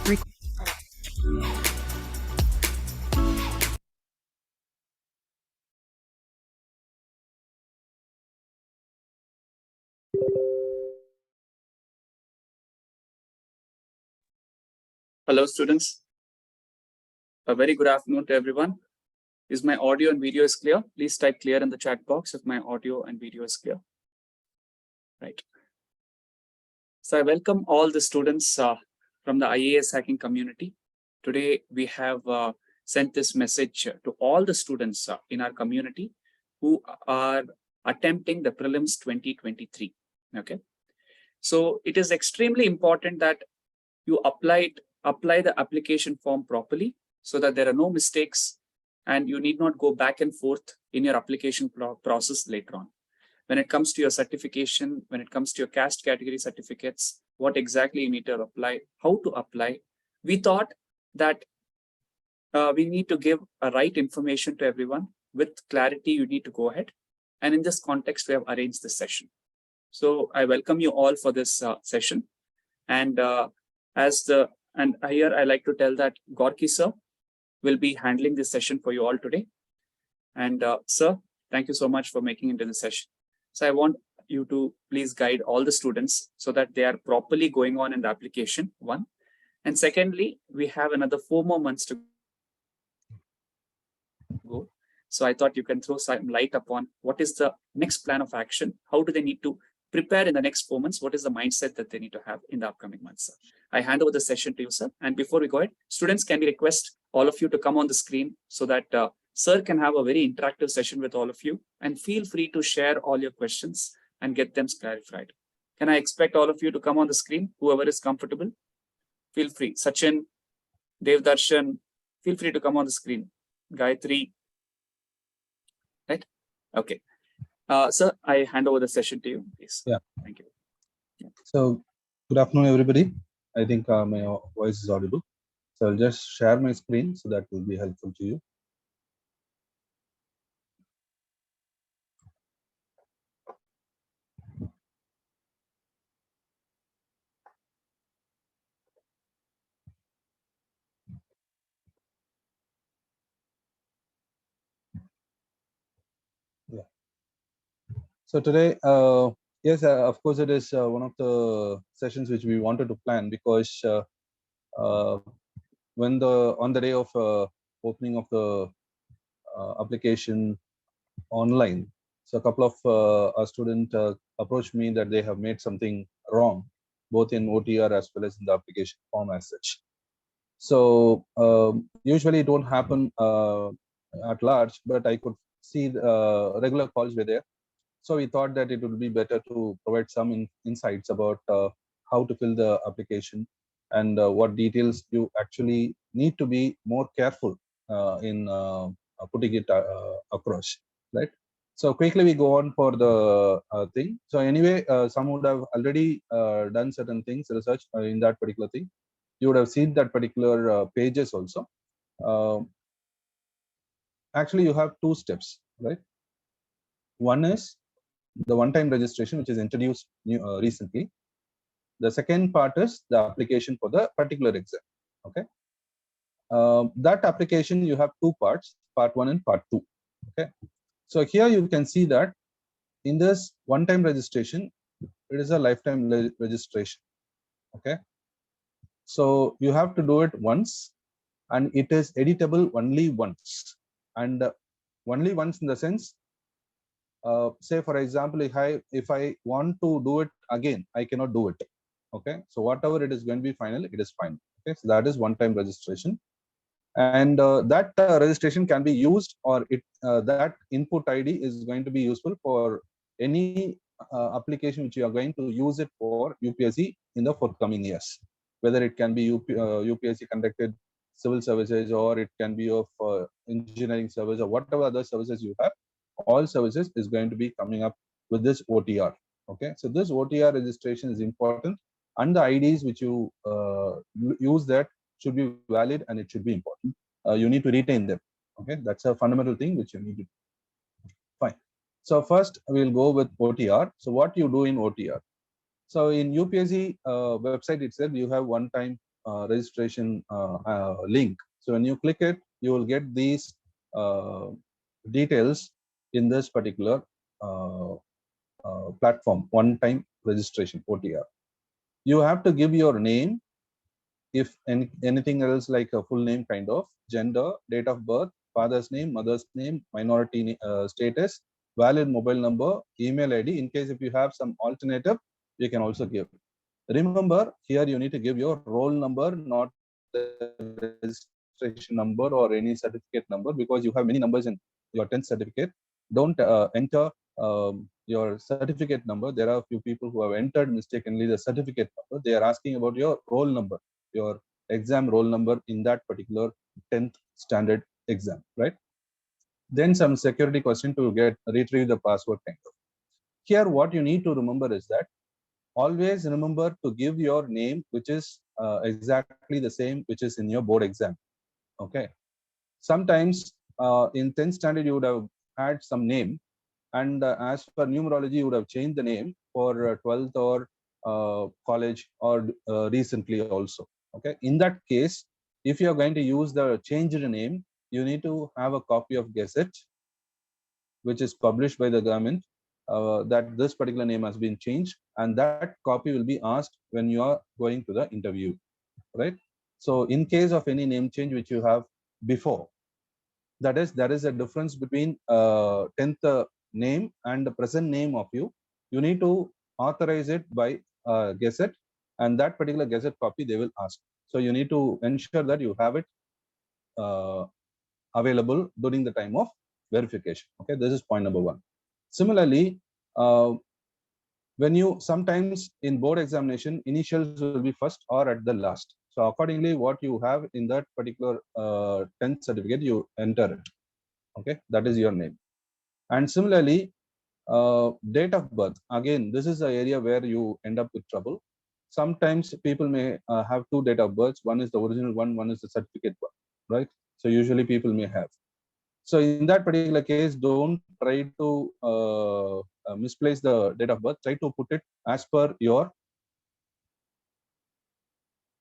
Hello, students. A very good afternoon to everyone. Is my audio and video is clear? Please type clear in the chat box if my audio and video is clear. Right. So I welcome all the students from the IAS hacking community. Today, we have sent this message to all the students in our community who are attempting the prelims 2023. Okay. So it is extremely important that you apply the application form properly so that there are no mistakes and you need not go back and forth in your application process later on. When it comes to your certification, when it comes to your caste category certificates, what exactly you need to apply, how to apply, we thought that we need to give a right information to everyone. With clarity, you need to go ahead. And in this context, we have arranged this session. So I welcome you all for this session. And here I like to tell that Gorky sir will be handling this session for you all today. And sir, thank you so much for making it into the session. So I want you to please guide all the students so that they are properly going on in the application, one. And secondly, we have another 4 more months to go. So I thought you can throw some light upon what is the next plan of action, how do they need to prepare in the next 4 months, what is the mindset that they need to have in the upcoming months, sir. I hand over the session to you, sir. And before we go ahead, students, can we request all of you to come on the screen so that sir can have a very interactive session with all of you, and feel free to share all your questions and get them clarified. Can I expect all of you to come on the screen, whoever is comfortable? Feel free. Sachin, Devdarshan, feel free to come on the screen. Gayatri, right? Okay. Sir, I hand over the session to you, please. Yeah. Thank you. Yeah. So, good afternoon, everybody. I think my voice is audible. So I'll just share my screen so that will be helpful to you. Yeah. So today, yes, of course, it is one of the sessions which we wanted to plan because when on the day of opening of the application online, so a couple of our students approached me that they have made something wrong, both in OTR as well as in the application form as such. So usually it won't happen at large, but I could see regular calls were there. So we thought that it would be better to provide some insights about how to fill the application and what details you actually need to be more careful in putting it across, right? So quickly we go on for the thing. So anyway, some would have already done certain things, research in that particular thing. You would have seen that particular pages also. Actually, you have 2 steps, right? One is the one-time registration, which is introduced recently. The second part is the application for the particular exam. Okay. That application, you have 2 parts, part 1 and part 2. Okay. So here you can see that in this one-time registration, it is a lifetime registration. Okay. So you have to do it once, and it is editable only once, and only once in the sense, say for example, if I want to do it again, I cannot do it. Okay, so whatever it is going to be final, it is final. Okay, so that is one-time registration, and that registration can be used, or that input ID is going to be useful for any application which you are going to use it for UPSC in the forthcoming years. Whether it can be UPSC conducted civil services, or it can be of engineering service, or whatever other services you have, all services is going to be coming up with this OTR. Okay, so this OTR registration is important, and the IDs which you use that should be valid, and it should be important. You need to retain them. Okay, that's a fundamental thing which you need to do. Fine. So first we'll go with OTR. So what you do in OTR? So in UPSC website itself, you have one-time registration link. So when you click it, you will get these details in this particular platform, one-time registration, OTR. You have to give your name, if anything else like a full name kind of, gender, date of birth, father's name, mother's name, minority status, valid mobile number, email ID. In case if you have some alternative, you can also give. Remember, here you need to give your roll number, not the registration number or any certificate number, because you have many numbers in your 10th certificate. Don't enter your certificate number. There are a few people who have entered mistakenly the certificate number. They are asking about your roll number, your exam roll number in that particular 10th standard exam, right? Then some security question to get retrieve the password kind of. Here, what you need to remember is that always remember to give your name, which is exactly the same which is in your board exam. Okay. Sometimes in 10th standard, you would have had some name, and as for numerology, you would have changed the name for 12th or college or recently also. Okay. In that case, if you are going to use the changed name, you need to have a copy of Gazette, which is published by the government, that this particular name has been changed, and that copy will be asked when you are going to the interview, right? So in case of any name change which you have before, that is, there is a difference between 10th name and the present name of you. You need to authorize it by Gazette, and that particular Gazette copy they will ask. So you need to ensure that you have it available during the time of verification. Okay, this is point number one. Similarly, when you sometimes in board examination, initials will be first or at the last. So accordingly, what you have in that particular 10th certificate, you enter it. Okay, that is your name. And similarly, date of birth. Again, this is the area where you end up with trouble. Sometimes people may have two date of births. One is the original one is the certificate one, right? So usually people may have. So in that particular case, don't try to misplace the date of birth. Try to put it as per your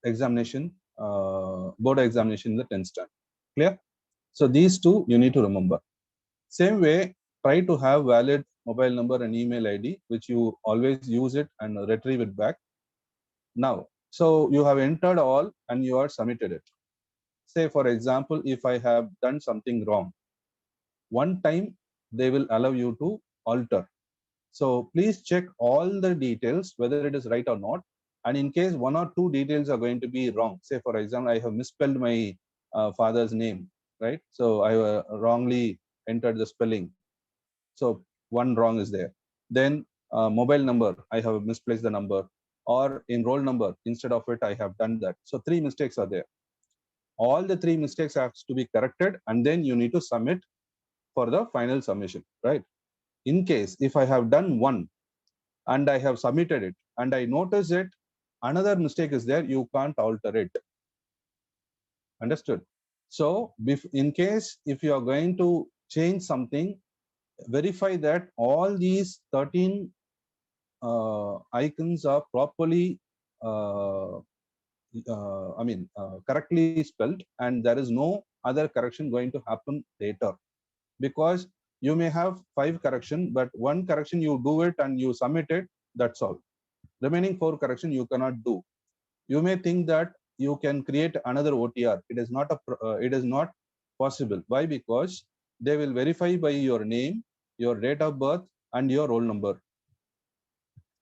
examination, board examination in the 10th standard. Clear? So these two you need to remember. Same way, try to have valid mobile number and email ID, which you always use it and retrieve it back. Now, so you have entered all and you are submitted it. Say, for example, if I have done something wrong, one time they will allow you to alter. So please check all the details, whether it is right or not. And in case one or two details are going to be wrong, say for example, I have misspelled my father's name, right? So I wrongly entered the spelling. So one wrong is there. Then mobile number, I have misplaced the number, or in roll number, instead of it, I have done that. So three mistakes are there. All the three mistakes have to be corrected, and then you need to submit for the final submission, right? In case if I have done one and I have submitted it and I notice it, another mistake is there, you can't alter it. Understood? So in case if you are going to change something, verify that all these 13 icons are properly correctly spelled, and there is no other correction going to happen later. Because you may have 5 correction, but one correction you do it and you submit it, that's all. Remaining 4 correction you cannot do. You may think that you can create another OTR. It is not possible. Why? Because they will verify by your name, your date of birth, and your roll number.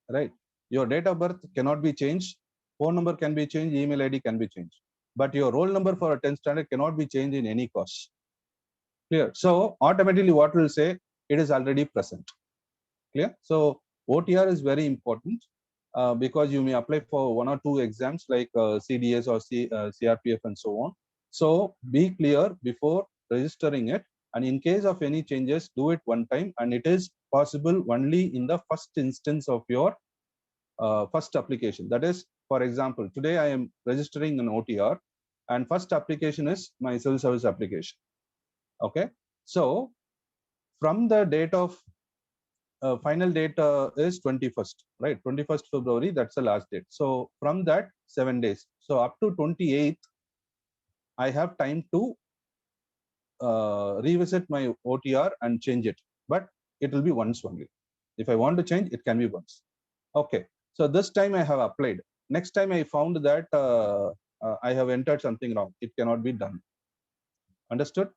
Right? Your date of birth cannot be changed. Phone number can be changed. Email ID can be changed. But your roll number for a 10th standard cannot be changed in any course. Clear? So automatically what will say, it is already present. Clear? So OTR is very important because you may apply for 1 or 2 exams like CDS or CRPF and so on. So be clear before registering it, and in case of any changes, do it one time, and it is possible only in the first instance of your first application. That is, for example, today I am registering an OTR, and first application is my civil service application. Okay, so from the date of final date is 21st, right? 21st February, that's the last date. So from that, 7 days. So up to 28th, I have time to revisit my OTR and change it, but it will be once only. If I want to change, it can be once. Okay. So this time I have applied. Next time I found that I have entered something wrong. It cannot be done. Understood?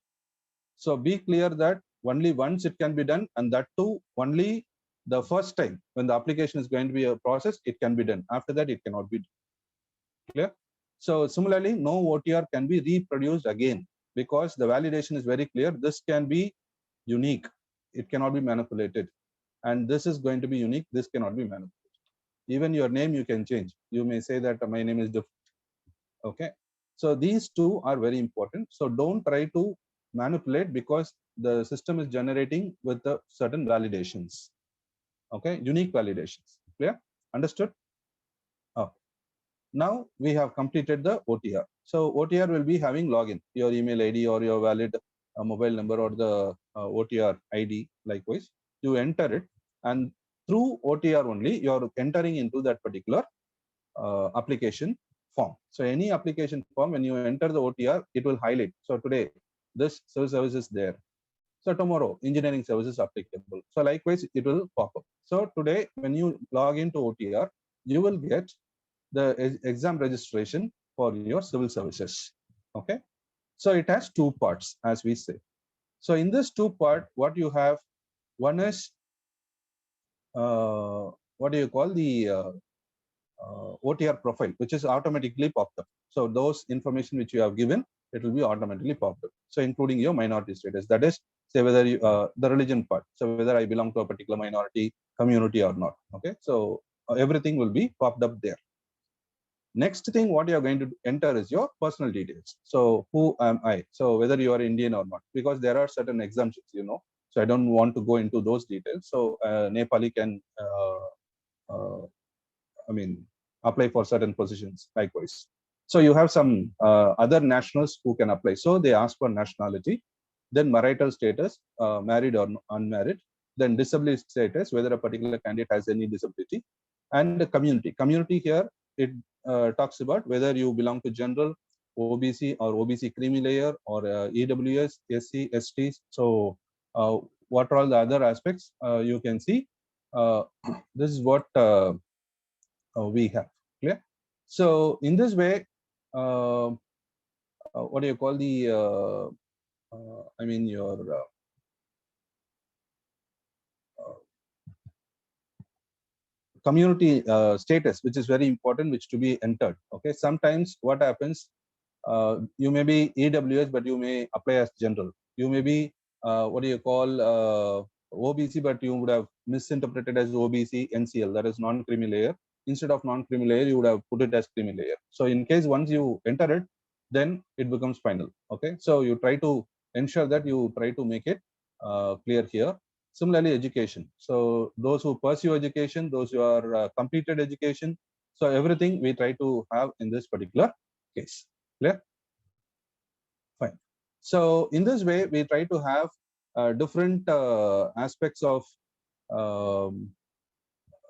So be clear that only once it can be done, and that too only the first time when the application is going to be processed, it can be done. After that, it cannot be done. Clear? So similarly, no OTR can be reproduced again because the validation is very clear. This can be unique. It cannot be manipulated. And this is going to be unique. This cannot be manipulated. Even your name you can change. You may say that my name is different. Okay. So these two are very important. So don't try to manipulate because the system is generating with the certain validations. Okay, unique validations. Clear? Understood? Okay. Now we have completed the OTR. So OTR will be having login, your email ID or your valid mobile number or the OTR ID. Likewise, you enter it, and through OTR only you are entering into that particular application form. So any application form, when you enter the OTR, it will highlight. So today, this service is there. So tomorrow, engineering services applicable. So likewise, it will pop up. So today, when you log into OTR, you will get the exam registration for your civil services. Okay. So it has two parts, as we say. So in this two part, what you have, one is what do you call the OTR profile, which is automatically popped up. So those information which you have given, it will be automatically popped up. So including your minority status, that is, say whether you, the religion part, so whether I belong to a particular minority community or not. Okay, so everything will be popped up there. Next thing, what you are going to enter is your personal details. So who am I? So whether you are Indian or not, because there are certain exemptions, you know. So I don't want to go into those details. So Nepali can, I mean, apply for certain positions. Likewise. So you have some other nationals who can apply. So they ask for nationality, then marital status, married or unmarried, then disability status, whether a particular candidate has any disability, and the community. Community here, it talks about whether you belong to general, OBC or OBC creamy layer, or EWS, SC, ST. So what are all the other aspects you can see? This is what we have. Clear? So in this way, what do you call the I mean your community status, which is very important, which to be entered. Okay, sometimes what happens, you may be EWS, but you may apply as general. You may be what do you call OBC, but you would have misinterpreted as OBC NCL, that is non-creamy layer. Instead of non-creamy layer, you would have put it as creamy layer. So in case once you enter it, then it becomes final. Okay, so you try to ensure that you try to make it clear here. Similarly, education. So those who pursue education, those who are completed education, so everything we try to have in this particular case. Clear? Fine. So in this way, we try to have different aspects of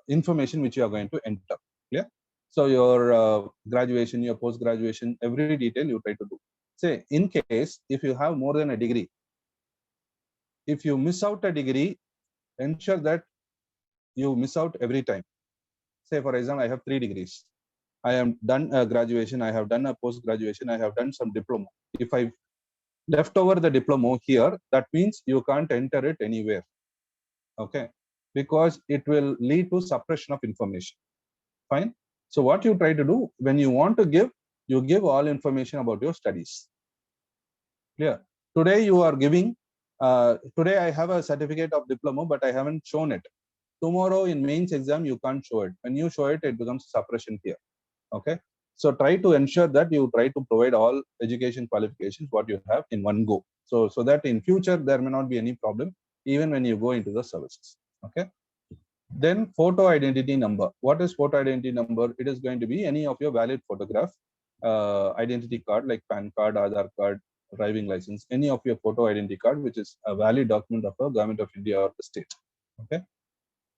information which you are going to enter. Clear? So your graduation, your post-graduation, every detail you try to do. Say, in case, if you have more than a degree, if you miss out a degree, ensure that you miss out every time. Say, for example, I have 3 degrees. I have done a graduation, I have done a post-graduation, I have done some diploma. If I left over the diploma here, that means you can't enter it anywhere. Okay, because it will lead to suppression of information. Fine. So what you try to do when you want to give, you give all information about your studies. Clear? Today you are giving, today I have a certificate of diploma, but I haven't shown it. Tomorrow in mains exam, you can't show it. When you show it, it becomes suppression here. Okay. So try to ensure that you try to provide all education qualifications what you have in one go. So that in future there may not be any problem even when you go into the services. Okay. Then photo identity number. What is photo identity number? It is going to be any of your valid photograph, identity card like PAN card, Aadhaar card, driving license, any of your photo identity card which is a valid document of a government of India or the state. Okay.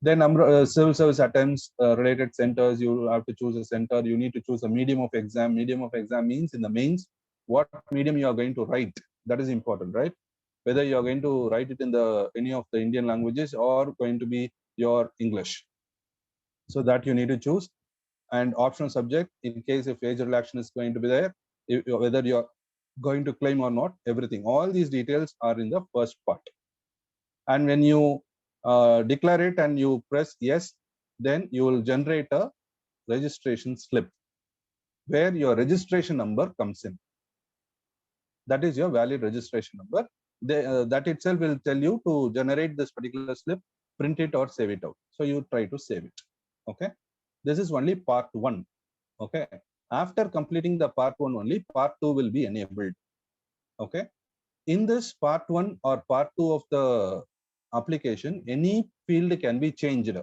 Then civil service attempts, related centers, you have to choose a center. You need to choose a medium of exam. Medium of exam means in the mains, what medium you are going to write. That is important, right? Whether you are going to write it in the any of the Indian languages or going to be your English. So that you need to choose. And optional subject, in case if age relaxation is going to be there, whether you're going to claim or not, everything. All these details are in the first part. And when you declare it and you press yes, then you will generate a registration slip where your registration number comes in. That is your valid registration number. That itself will tell you to generate this particular slip, print it or save it out. So you try to save it. Okay. This is only part 1. Okay. After completing the part 1 only, part 2 will be enabled. Okay. In this part 1 or part 2 of the application, any field can be changed,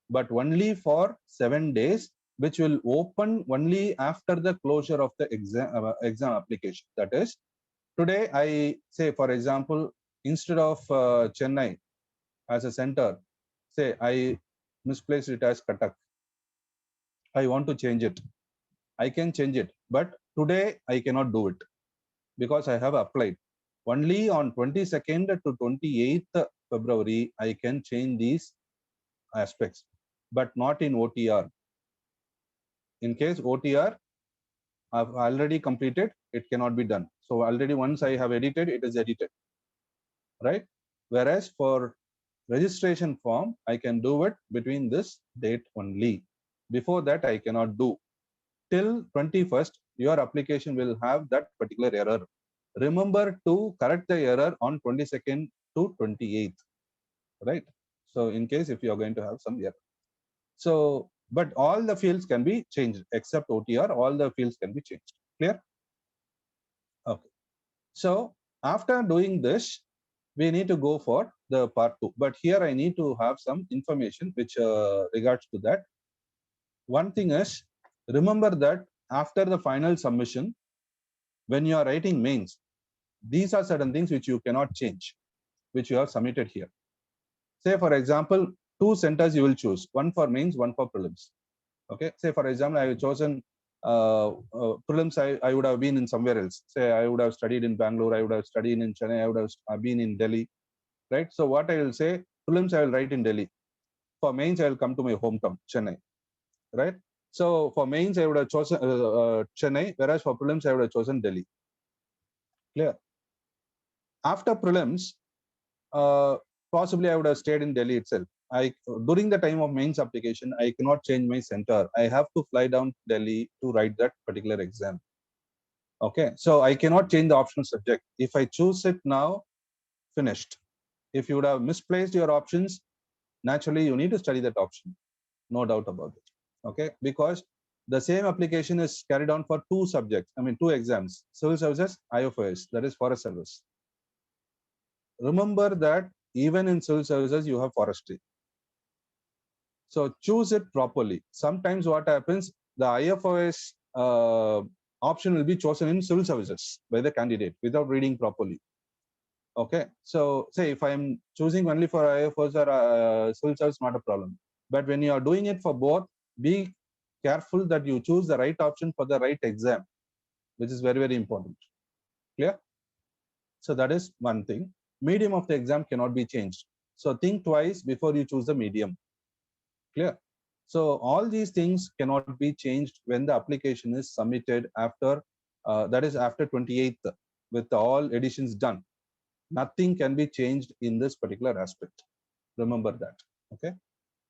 but only for 7 days, which will open only after the closure of the exam application. That is, today I say, for example, instead of Chennai as a center, say I misplaced it as Cuttack. I want to change it. I can change it, but today I cannot do it because I have applied. Only on 22nd to 28th February, I can change these aspects, but not in OTR. In case OTR, I've already completed, it cannot be done. So already once I have edited, it is edited, right? Whereas for registration form, I can do it between this date only. Before that, I cannot do. Till 21st, your application will have that particular error. Remember to correct the error on 22nd to 28th, right? So in case if you are going to have some error. So, but all the fields can be changed except OTR, all the fields can be changed. Clear? Okay. So after doing this, we need to go for the part 2. But here I need to have some information which regards to that. One thing is, remember that after the final submission, when you are writing mains, these are certain things which you cannot change, which you have submitted here. Say, for example, 2 centers you will choose, one for mains, one for prelims. Okay. Say, for example, I have chosen prelims, I would have been in somewhere else. Say, I would have studied in Bangalore, I would have studied in Chennai, I would have been in Delhi, right? So what I will say, prelims I will write in Delhi. For mains, I will come to my hometown, Chennai, right? So for mains, I would have chosen Chennai, whereas for prelims, I would have chosen Delhi. Clear? After prelims, possibly I would have stayed in Delhi itself. During the time of mains application, I cannot change my center. I have to fly down to Delhi to write that particular exam. Okay, so I cannot change the optional subject. If I choose it now, finished. If you would have misplaced your options, naturally you need to study that option. No doubt about it. Okay, because the same application is carried on for 2 subjects. I mean, 2 exams: civil services, IFOS, that is forest service. Remember that even in civil services, you have forestry. So choose it properly. Sometimes what happens, the IFOS option will be chosen in civil services by the candidate without reading properly. Okay, so say if I am choosing only for IFOS or civil service, not a problem. But when you are doing it for both, be careful that you choose the right option for the right exam, which is very, very important. Clear? So that is one thing. Medium of the exam cannot be changed. So think twice before you choose the medium. Clear? So all these things cannot be changed when the application is submitted after, that is after 28th, with all editions done. Nothing can be changed in this particular aspect. Remember that. Okay.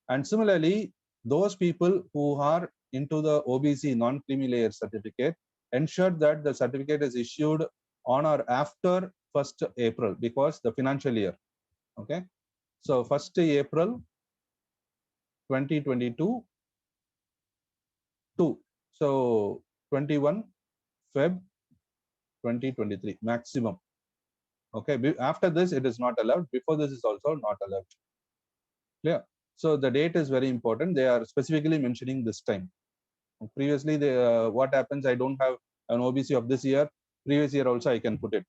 And similarly, those people who are into the OBC non-creamy layer certificate, ensure that the certificate is issued on or after 1st April, because the financial year. Okay. So 1st April 2022 to, so 21 Feb 2023 maximum. Okay. After this, it is not allowed. Before this is also not allowed. Clear? So the date is very important. They are specifically mentioning this time. Previously, what happens, I don't have an OBC of this year. Previous year also I can put it.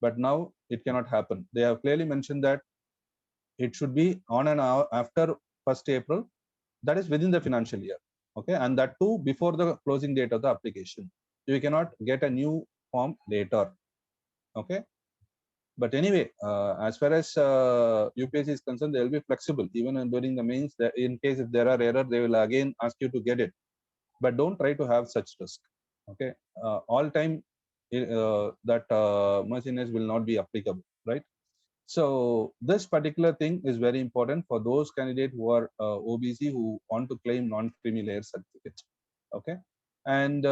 But now it cannot happen. They have clearly mentioned that it should be on and after 1st April, that is within the financial year. Okay, and that too before the closing date of the application. You cannot get a new form later. Okay, but anyway, as far as UPSC is concerned, they will be flexible even during the mains. In case if there are error, they will again ask you to get it, but don't try to have such risk. Okay, all time that merchiness will not be applicable, right? So this particular thing is very important for those candidates who are OBC who want to claim non-creamy layer certificate. Okay, and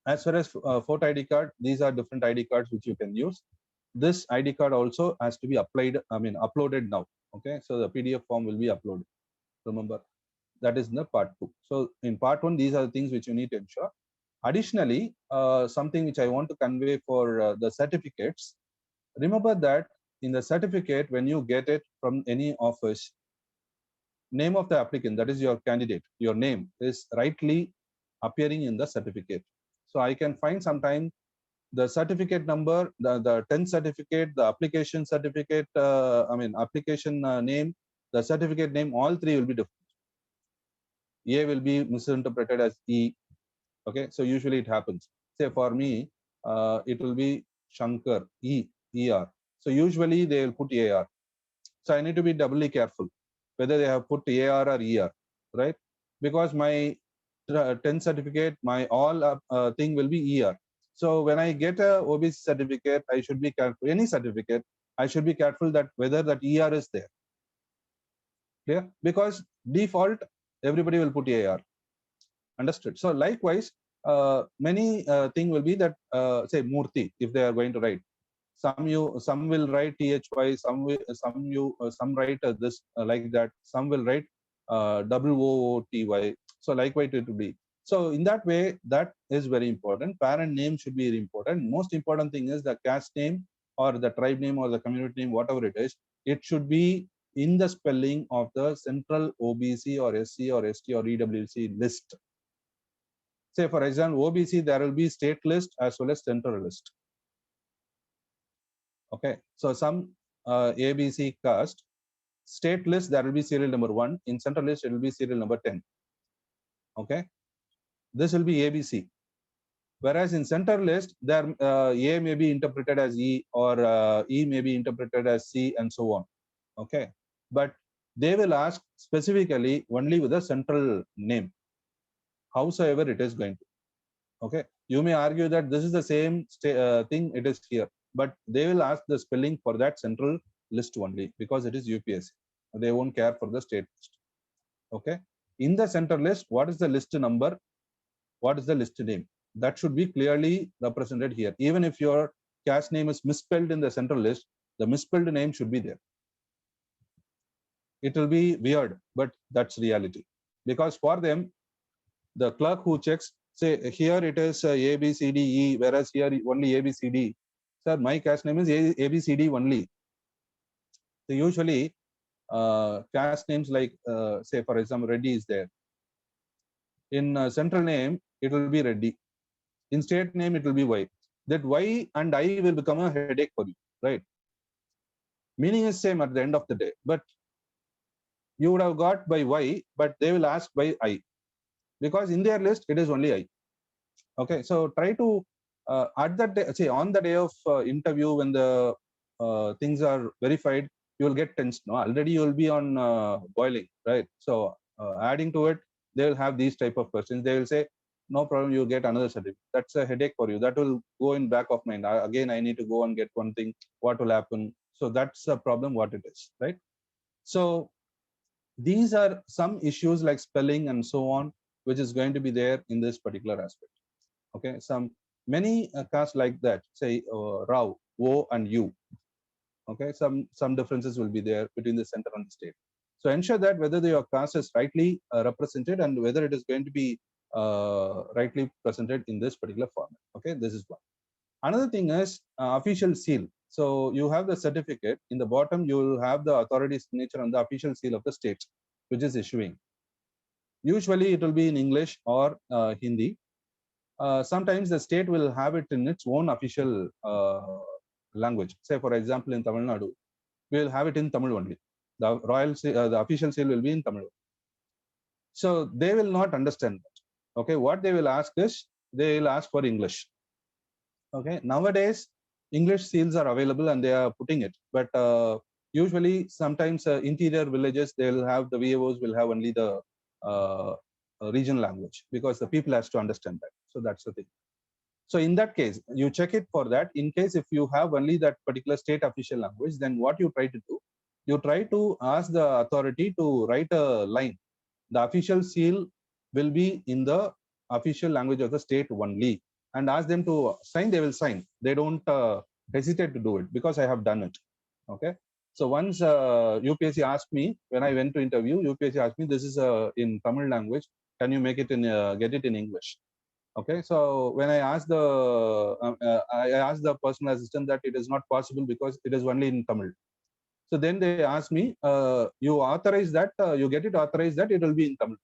as far as photo ID card, these are different ID cards which you can use. This ID card also has to be uploaded now. Okay, so the PDF form will be uploaded. Remember, that is in the part 2. So in part 1, these are the things which you need to ensure. Additionally, something which I want to convey for the certificates. Remember that in the certificate, when you get it from any office, name of the applicant, that is your candidate, your name is rightly appearing in the certificate. So I can find sometime the certificate number, the 10th certificate, the application certificate, application name, the certificate name, all three will be different. A will be misinterpreted as E. Okay, so usually it happens. Say for me, it will be Shankar, ER. So usually they will put AR. So I need to be doubly careful whether they have put AR or ER, right? Because my 10th certificate, my all thing will be ER. So when I get a OBC certificate, I should be careful. Any certificate, I should be careful that whether that ER is there. Clear? Because default, everybody will put AR. Understood? So likewise, many thing will be that say Murthy, if they are going to write. Some will write THY, some write this like that. Some will write WOOTY. So likewise it will be. So in that way, that is very important. Parent name should be important. Most important thing is the caste name or the tribe name or the community name, whatever it is. It should be in the spelling of the central OBC or SC or ST or EWC list. Say for example, OBC, there will be state list as well as central list. Okay, so some ABC caste, state list, there will be serial number 1. In central list, it will be serial number 10. Okay, this will be ABC. Whereas in center list, there A may be interpreted as E or E may be interpreted as C and so on. Okay, but they will ask specifically only with the central name, howsoever it is going to. Okay, you may argue that this is the same thing it is here, but they will ask the spelling for that central list only because it is UPSC. They won't care for the state list. Okay, in the center list, what is the list number? What is the list name? That should be clearly represented here. Even if your caste name is misspelled in the central list, the misspelled name should be there. It will be weird, but that's reality. Because for them, the clerk who checks, say here it is ABCDE, whereas here only ABCD. Sir, my caste name is ABCD only. So usually caste names like say for example Reddy is there. In central name it will be Reddy. In state name it will be Y. That Y and I will become a headache for you, right? Meaning is same at the end of the day, but you would have got by Y, but they will ask by I, because in their list it is only I. Okay, so try to at that day, say on the day of interview, when the things are verified, you will get tense. No, already you will be on boiling, right? So adding to it, they will have these type of questions. They will say, no problem, you get another certificate. That's a headache for you. That will go in back of mind. Again, I need to go and get one thing. What will happen? So that's a problem. What it is, right? So these are some issues like spelling and so on, which is going to be there in this particular aspect. Okay, many castes like that, say Rao, O and U. Okay, some differences will be there between the center and the state. So ensure that whether your caste is rightly represented and whether it is going to be rightly presented in this particular format. Okay, this is one. Another thing is official seal. So you have the certificate. In the bottom, you will have the authority signature and the official seal of the state, which is issuing. Usually, it will be in English or Hindi. Sometimes the state will have it in its own official language. Say, for example, in Tamil Nadu, we will have it in Tamil only. The the official seal will be in Tamil. So they will not understand that. Okay, what they will ask is they will ask for English. Okay, nowadays English seals are available and they are putting it, but usually sometimes interior villages they will have the VAOs will have only the regional language because the people has to understand that. So that's the thing. So in that case, you check it for that. In case if you have only that particular state official language, then what you try to do, you try to ask the authority to write a line. The official seal will be in the official language of the state only, and ask them to sign. They will sign. They don't hesitate to do it because I have done it. Okay. So once UPSC asked me when I went to interview, UPSC asked me, this is in Tamil language. Can you make it in get it in English? Okay, so when I asked the personal assistant that it is not possible because it is only in Tamil. So then they asked me, you authorize that, you get it authorized that it will be in Tamil.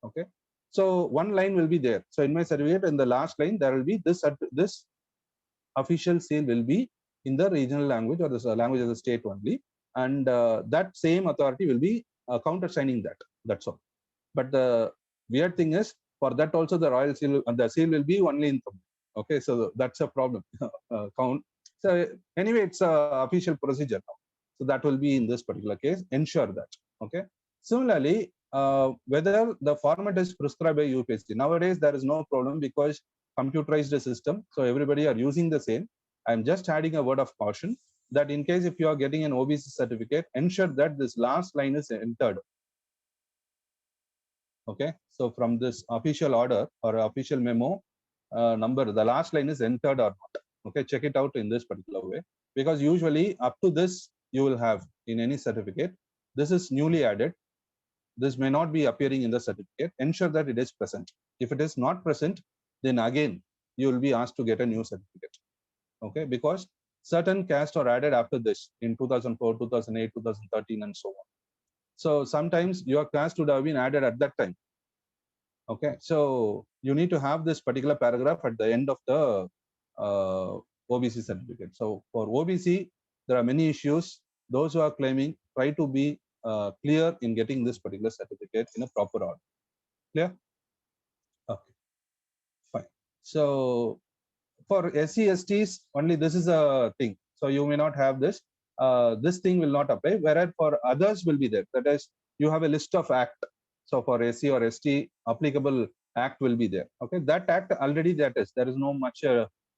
Okay, so one line will be there. So in my certificate, in the last line, there will be this official seal will be in the regional language or the language of the state only, and that same authority will be countersigning that. That's all. But the weird thing is, for that also the royal seal, the seal will be only in Tamil. Okay, so that's a problem. Count. So anyway, it's a official procedure now. So that will be in this particular case. Ensure that. Okay. Similarly, whether the format is prescribed by UPSC. Nowadays there is no problem because computerized system. So everybody are using the same. I'm just adding a word of caution that in case if you are getting an OBC certificate, ensure that this last line is entered. Okay, so from this official order or official memo number, the last line is entered or not. Okay, check it out in this particular way, because usually up to this you will have in any certificate, this is newly added. This may not be appearing in the certificate. Ensure that it is present. If it is not present, then again you will be asked to get a new certificate. Okay, because certain casts are added after this in 2004, 2008, 2013, and so on. So sometimes your caste would have been added at that time. Okay, so you need to have this particular paragraph at the end of the OBC certificate. So for OBC, there are many issues. Those who are claiming, try to be clear in getting this particular certificate in a proper order. Clear? Okay, fine. So for SC, STs, only this is a thing. So you may not have this. This thing will not apply, whereas for others will be there. That is, you have a list of act. So for SC or ST, applicable act will be there. Okay, that act already that is. There is no much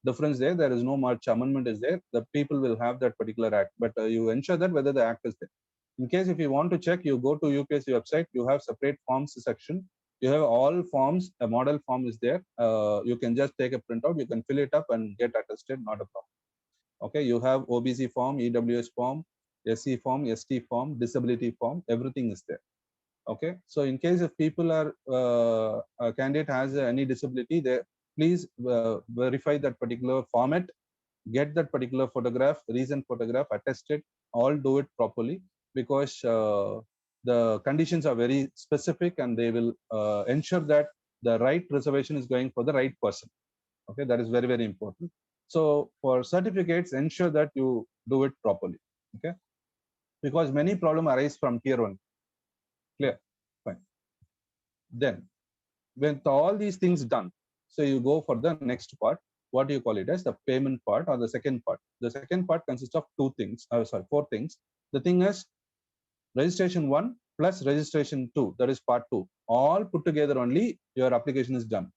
difference there. There is no much amendment is there. The people will have that particular act, but you ensure that whether the act is there. In case if you want to check, you go to UPSC website. You have separate forms section. You have all forms. A model form is there. You can just take a printout. You can fill it up and get attested. Not a problem. Okay, you have OBC form, EWS form, SC form, ST form, disability form. Everything is there. Okay, so in case if people are a candidate has any disability, they please verify that particular format, get that particular photograph, recent photograph, attested, all do it properly, because the conditions are very specific and they will ensure that the right reservation is going for the right person. Okay, that is very, very important. So for certificates, ensure that you do it properly. Okay, because many problems arise from tier 1. Clear? Fine. Then, with all these things done, so you go for the next part. What do you call it as the payment part or the second part? The second part consists of four things. The thing is registration 1 plus registration 2, that is part 2. All put together only your application is done.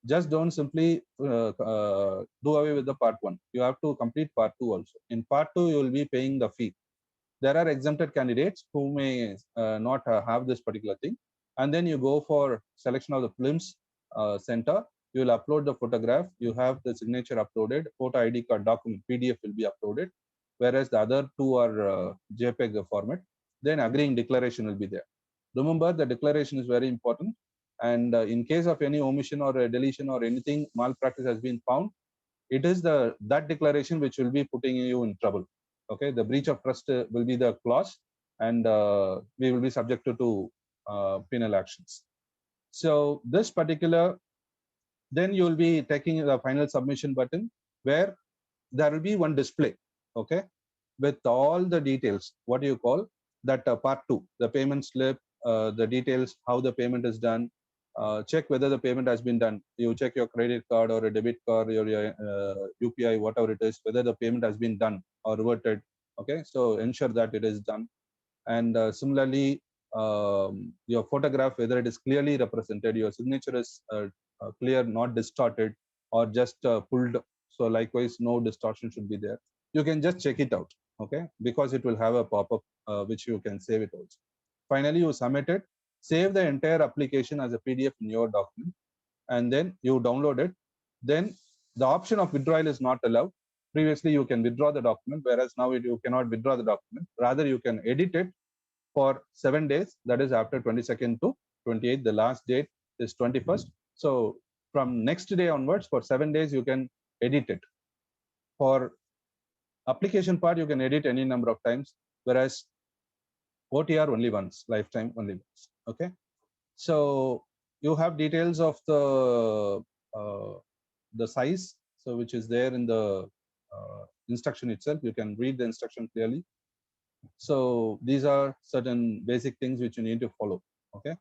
Just don't simply do away with the part 1. You have to complete part 2 also. In part 2, you will be paying the fee. There are exempted candidates who may not have this particular thing. And then you go for selection of the films center. You will upload the photograph. You have the signature uploaded. Photo ID card document, PDF will be uploaded. Whereas the other two are JPEG format. Then agreeing declaration will be there. Remember, the declaration is very important. And in case of any omission or deletion or anything, malpractice has been found, it is that declaration which will be putting you in trouble. Okay, the breach of trust will be the clause, and we will be subjected to penal actions. So this particular, then you will be taking the final submission button, where there will be one display, okay, with all the details. What do you call? that part 2, the payment slip, the details, how the payment is done. Check whether the payment has been done. You check your credit card or a debit card or your UPI, whatever it is, whether the payment has been done or reverted. Okay, so ensure that it is done. And similarly, your photograph, whether it is clearly represented, your signature is clear, not distorted or just pulled. So likewise, no distortion should be there. You can just check it out, okay, because it will have a pop-up which you can save it also. Finally, you submit it, save the entire application as a PDF in your document, and then you download it. Then the option of withdrawal is not allowed. Previously, you can withdraw the document, whereas now you cannot withdraw the document. Rather, you can edit it for 7 days, that is after 22nd to 28th. The last date is 21st. So from next day onwards, for 7 days, you can edit it. For application part, you can edit any number of times, whereas OTR only once, lifetime only once. Okay. So you have details of the size, so which is there in the instruction itself. You can read the instruction clearly. So these are certain basic things which you need to follow. Okay,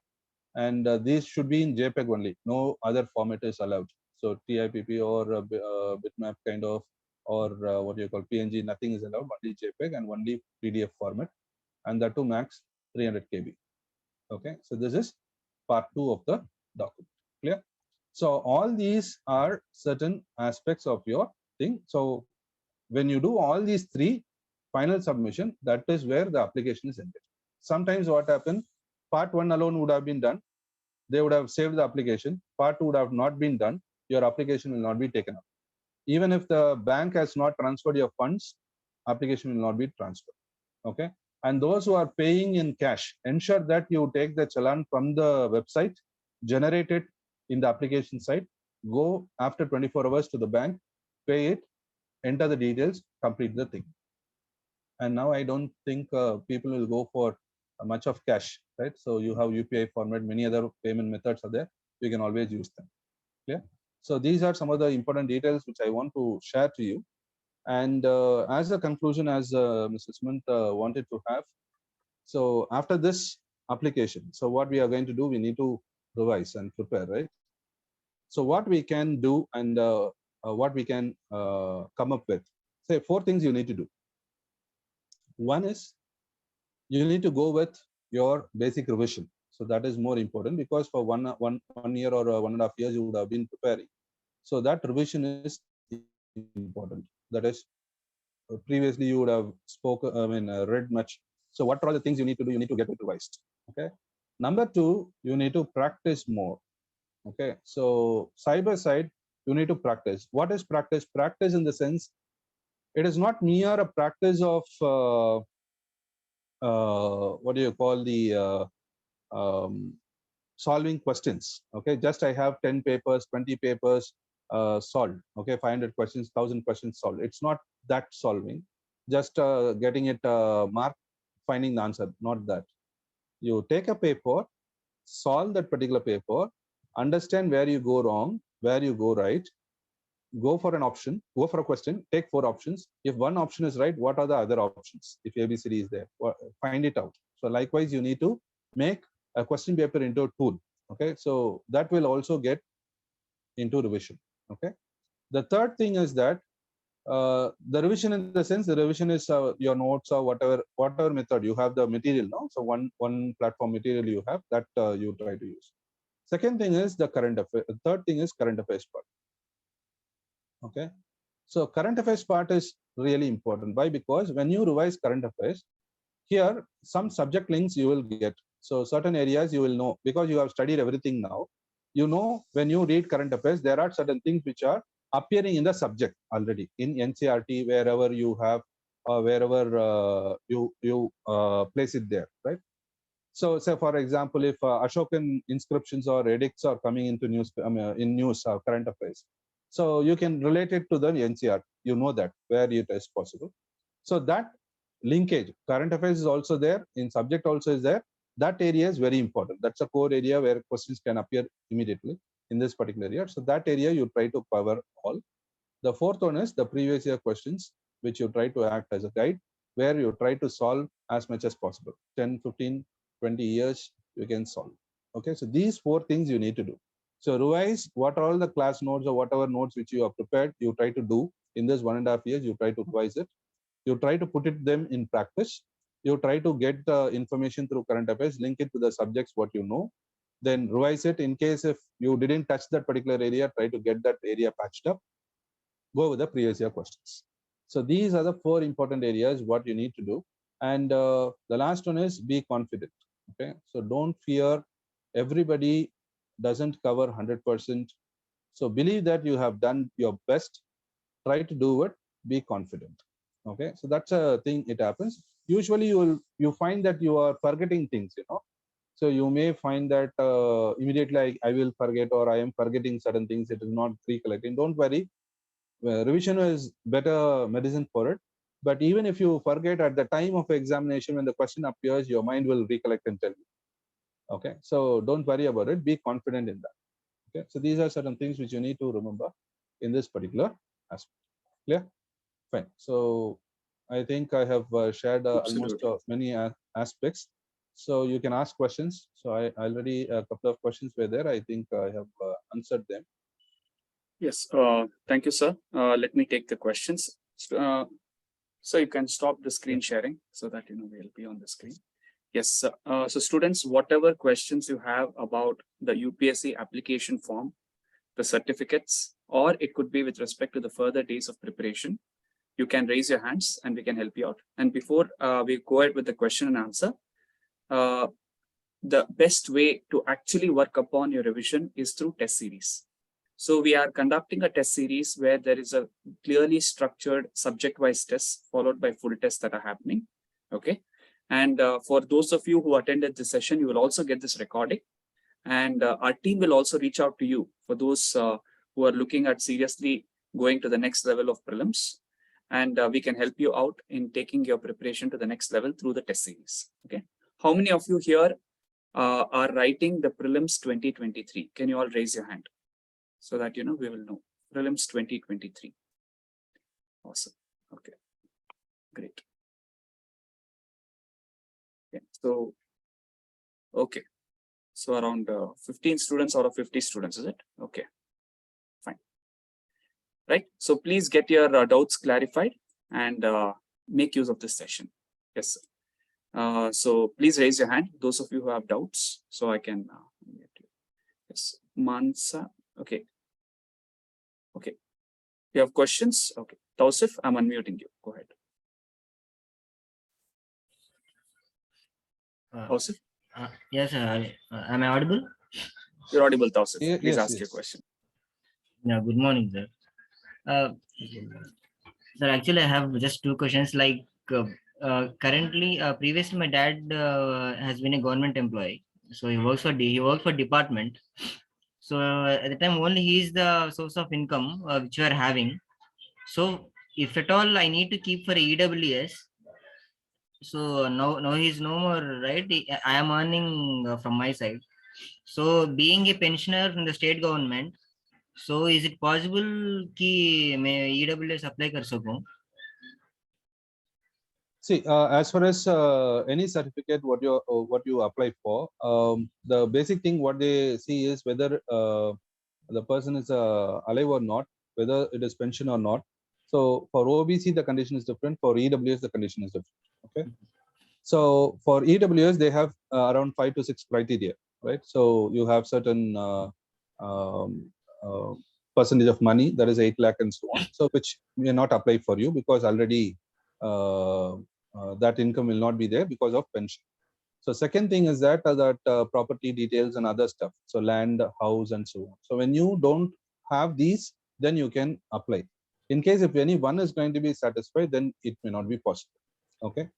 and these should be in JPEG only. No other format is allowed. So TIPP or bitmap kind of, or what you call PNG, nothing is allowed. Only JPEG and only PDF format, and that too max 300 KB. Okay, so this is part 2 of the document. Clear? So all these are certain aspects of your thing. So when you do all these 3, final submission, that is where the application is ended. Sometimes what happened, part 1 alone would have been done. They would have saved the application. Part 2 would have not been done. Your application will not be taken up. Even if the bank has not transferred your funds, application will not be transferred. Okay. And those who are paying in cash, ensure that you take the challan from the website, generate it in the application site, go after 24 hours to the bank, pay it, enter the details, complete the thing. And now I don't think people will go for much of cash, right? So you have UPI format, many other payment methods are there. You can always use them. Yeah. So these are some of the important details which I want to share to you. And as a conclusion, as Mr. Smith wanted to have, so after this application, so what we are going to do, we need to revise and prepare, right? So what we can do and what we can come up with, say 4 things you need to do. One is you need to go with your basic revision. So that is more important, because for one year or 1.5 years you would have been preparing. So that revision is important. That is, previously you would have read much. So what are all the things you need to do? You need to get it revised. Okay. Number 2, you need to practice more. Okay. So side by side, you need to practice. What is practice? Practice in the sense, it is not mere a practice of what do you call the solving questions. Okay, just I have 10 papers, 20 papers solved. Okay, 500 questions, 1000 questions solved. It's not that solving, just getting it marked, finding the answer. Not that. You take a paper, solve that particular paper, understand where you go wrong, where you go right, go for an option, go for a question, take 4 options. If one option is right, what are the other options? If ABCD is there, find it out. So likewise, you need to make a question paper into a tool. Okay, so that will also get into revision. Okay, the third thing is that the revision, in the sense, the revision is your notes or whatever method you have the material now. So one platform material you have, that you try to use. Second thing is the current affairs. Third thing is current affairs part. Okay, so current affairs part is really important. Why? Because when you revise current affairs, here some subject links you will get. So certain areas you will know, because you have studied everything now. You know, when you read current affairs, there are certain things which are appearing in the subject already in NCRT, wherever you have, wherever you place it there, right? So, say for example, if Ashokan inscriptions or edicts are coming into news, in news or current affairs, so you can relate it to the NCR. You know that where it is possible. So that linkage, current affairs is also there, in subject also is there. That area is very important. That's a core area where questions can appear immediately in this particular area. So that area you try to cover all. The fourth one is the previous year questions, which you try to act as a guide. where you try to solve as much as possible. 10, 15, 20 years, you can solve. Okay, so these 4 things you need to do. So revise what are all the class notes or whatever notes which you have prepared, you try to do in this 1.5 years, you try to revise it. You try to put it them in practice. You try to get the information through current affairs, link it to the subjects what you know, then revise it. In case if you didn't touch that particular area, try to get that area patched up. Go with the previous year questions. So these are the 4 important areas what you need to do. And the last one is be confident. Okay, so don't fear. Everybody doesn't cover 100%. So believe that you have done your best. Try to do it. Be confident. Okay, so that's a thing. It happens. Usually you find that you are forgetting things. So you may find that immediately I will forget, or I am forgetting certain things. It is not recollecting. Don't worry. Revision is better medicine for it. But even if you forget at the time of examination, when the question appears, your mind will recollect and tell you. Okay, so don't worry about it. Be confident in that. Okay, so these are certain things which you need to remember in this particular aspect. Clear? Fine. So I think I have shared almost many aspects. So you can ask questions. So I already a couple of questions were there. I think I have answered them. Yes. Thank you, sir. Let me take the questions. So you can stop the screen sharing so that we'll be on the screen. Yes. So students, whatever questions you have about the UPSC application form, the certificates, or it could be with respect to the further days of preparation, you can raise your hands and we can help you out. And before we go ahead with the question and answer, the best way to actually work upon your revision is through test series. So we are conducting a test series where there is a clearly structured subject-wise test followed by full tests that are happening. Okay. And for those of you who attended this session, you will also get this recording. And our team will also reach out to you for those who are looking at seriously going to the next level of prelims. And we can help you out in taking your preparation to the next level through the test series. Okay. How many of you here are writing the prelims 2023? Can you all raise your hand so that we will know? Prelims 2023. Awesome. Okay. Great. Okay. So, okay. So around 15 students out of 50 students, is it? Okay. Fine. Right. So please get your doubts clarified and make use of this session. Yes, sir. So please raise your hand, those of you who have doubts, so I can get you. Yes, Mansa. Okay. Okay. You have questions? Okay. Tausif, I'm unmuting you. Go ahead. Tausif? Yes, am I audible? You're audible, Tausif. Yeah, please yes, ask yes. your question. Yeah, good morning, sir. Sir, actually, I have just 2 questions. Like currently, previously, my dad has been a government employee, so he works for department. So at the time, only he is the source of income which we are having. So if at all I need to keep for EWS, so now he's no more, right? I am earning from my side. So being a pensioner from the state government, so is it possible कि मैं EWS apply कर सकूं? See, as far as any certificate what you apply for, the basic thing what they see is whether the person is alive or not, whether it is pension or not. So for OBC the condition is different. For EWS the condition is different. Okay. So for EWS they have around 5 to 6 criteria, right? So you have certain percentage of money, that is 8 lakh and so on. So which may not apply for you because already that income will not be there because of pension. So second thing is that property details and other stuff. So land, house, and so on. So when you don't have these, then you can apply. In case if any one is going to be satisfied, then it may not be possible. Okay.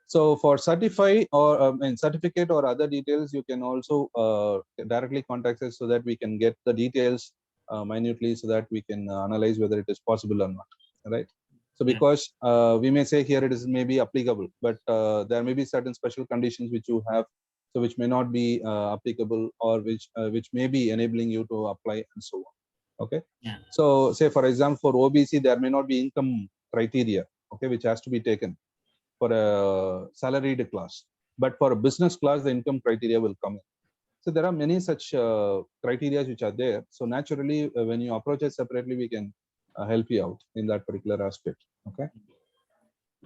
So for certify or certificate or other details, you can also directly contact us so that we can get the details minutely so that we can analyze whether it is possible or not. Right. So because we may say here it is maybe applicable, but there may be certain special conditions which you have, so which may not be applicable or which may be enabling you to apply and so on. Okay. Yeah. So say for example for OBC there may not be income criteria, okay, which has to be taken. for a salaried class. But for a business class, the income criteria will come in. So there are many such criteria which are there. So naturally, when you approach it separately, we can help you out in that particular aspect. Okay.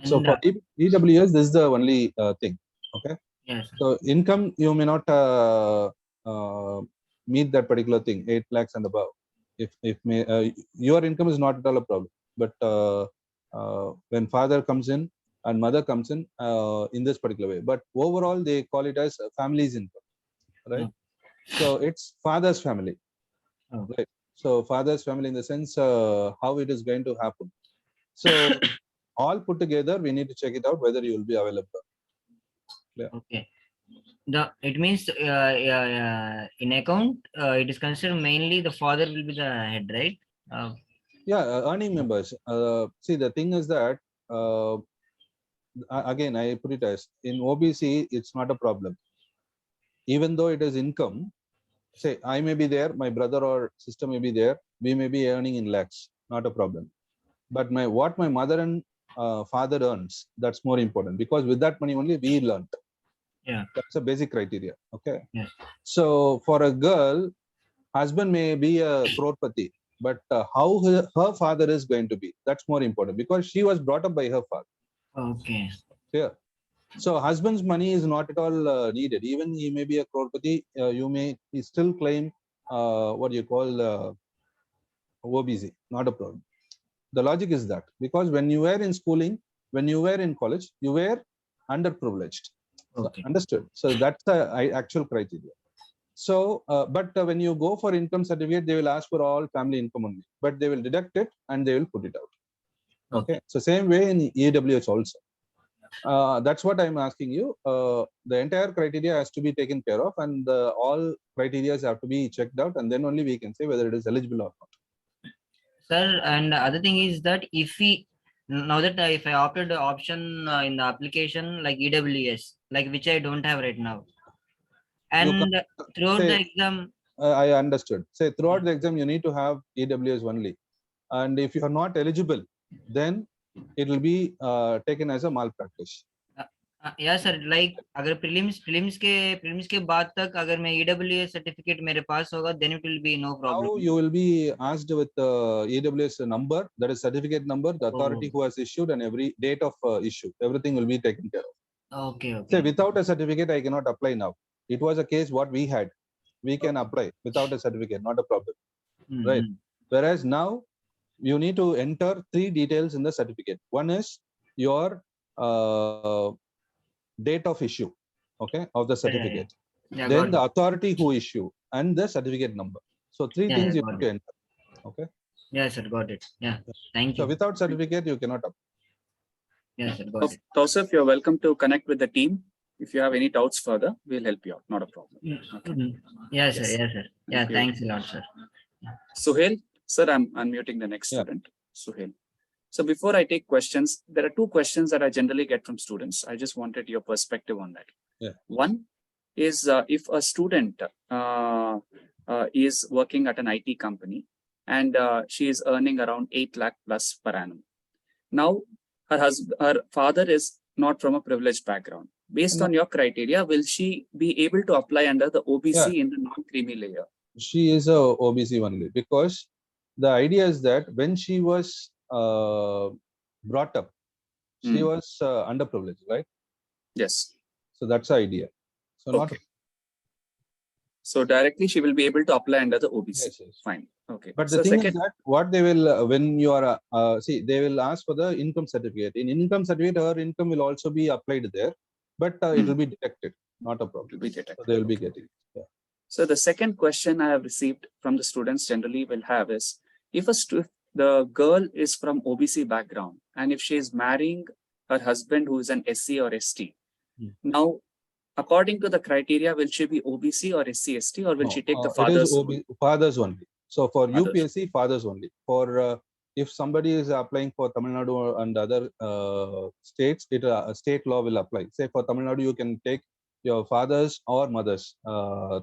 So And for EWS, this is the only thing. Okay. yes, So income, you may not meet that particular thing, 8 lakhs and above. If your income is not at all a problem, but when father comes in and mother comes in this particular way, but overall they call it as a family's income, right? So it's father's family, right? So father's family in the sense how it is going to happen. So all put together, we need to check it out whether you will be available. Yeah. okay. It means in account it is considered mainly the father will be the head, right? Yeah, earning members. See, the thing is that again, I put it as in OBC, it's not a problem. Even though it is income, say I may be there, my brother or sister may be there, we may be earning in lakhs, not a problem. But what my mother and father earns, that's more important, because with that money only we learned. Yeah. That's a basic criteria. Okay. Yes. So for a girl, husband may be a crorepati, but how her father is going to be, that's more important, because she was brought up by her father. Okay. Yeah. So husband's money is not at all needed. Even he may be a crorepati, you may still claim what you call OBC, not a problem. The logic is that because when you were in schooling, when you were in college, you were underprivileged. Okay. So, understood. So that's the actual criteria. So, but when you go for income certificate, they will ask for all family income only, but they will deduct it and they will put it out. Okay. So same way in EWS also. That's what I'm asking you. The entire criteria has to be taken care of, and all criteria have to be checked out, and then only we can say whether it is eligible or not. Sir, and the other thing is that if we now that if I opted the option in the application like EWS, like which I don't have right now, and throughout say, the exam, I understood. Say throughout the exam, you need to have EWS only, and if you are not eligible, then it will be taken as a malpractice. या sir like अगर prelims के बाद तक अगर मैं EWS certificate मेरे पास होगा then it will be no problem. Now you will be asked with the EWS number, that is certificate number, the authority who has issued, and every date of issue, everything will be taken care of. Okay, okay. Say without a certificate, I cannot apply now. It was a case what we had. We can apply without a certificate, not a problem, right? Whereas now you need to enter 3 details in the certificate. One is your date of issue, okay, of the certificate. Yeah, Then the authority who issue and the certificate number. So 3 things you have to enter. Okay. Yeah, sir, got it. Yeah, thank you. So without certificate, you cannot apply. Yeah, sir, got it. Tausif, you're welcome to connect with the team. If you have any doubts further, we'll help you out. Not a problem. Okay. Yes, sir. Yes, sir. Yeah, thanks a lot, sir. Suhail, sir, I'm unmuting the next student. Suhail. So before I take questions, there are 2 questions that I generally get from students. I just wanted your perspective on that. Yeah. One is if a student is working at an IT company and she is earning around 8 lakh plus per annum. Now, her father is not from a privileged background. Based on your criteria, will she be able to apply under the OBC in the non-creamy layer? She is a OBC only, because the idea is that when she was brought up, she was underprivileged, right? Yes. So that's the idea. So okay. So directly she will be able to apply under the OBC. Yes, yes. Fine. Okay. But the thing is that what they will, when you are, see, they will ask for the income certificate. In income certificate, her income will also be applied there, but it will be detected. Not a problem. It will be detected. So they will be getting. Yeah. So the second question I have received from the students generally will have is, if the girl is from OBC background and if she is marrying her husband who is an SC or ST, now according to the criteria, will she be OBC or SC ST, or will she take the fathers? It is fathers only. So for UPSC, fathers only. For if somebody is applying for Tamil Nadu and other states, state law will apply. Say for Tamil Nadu, you can take your father's or mother's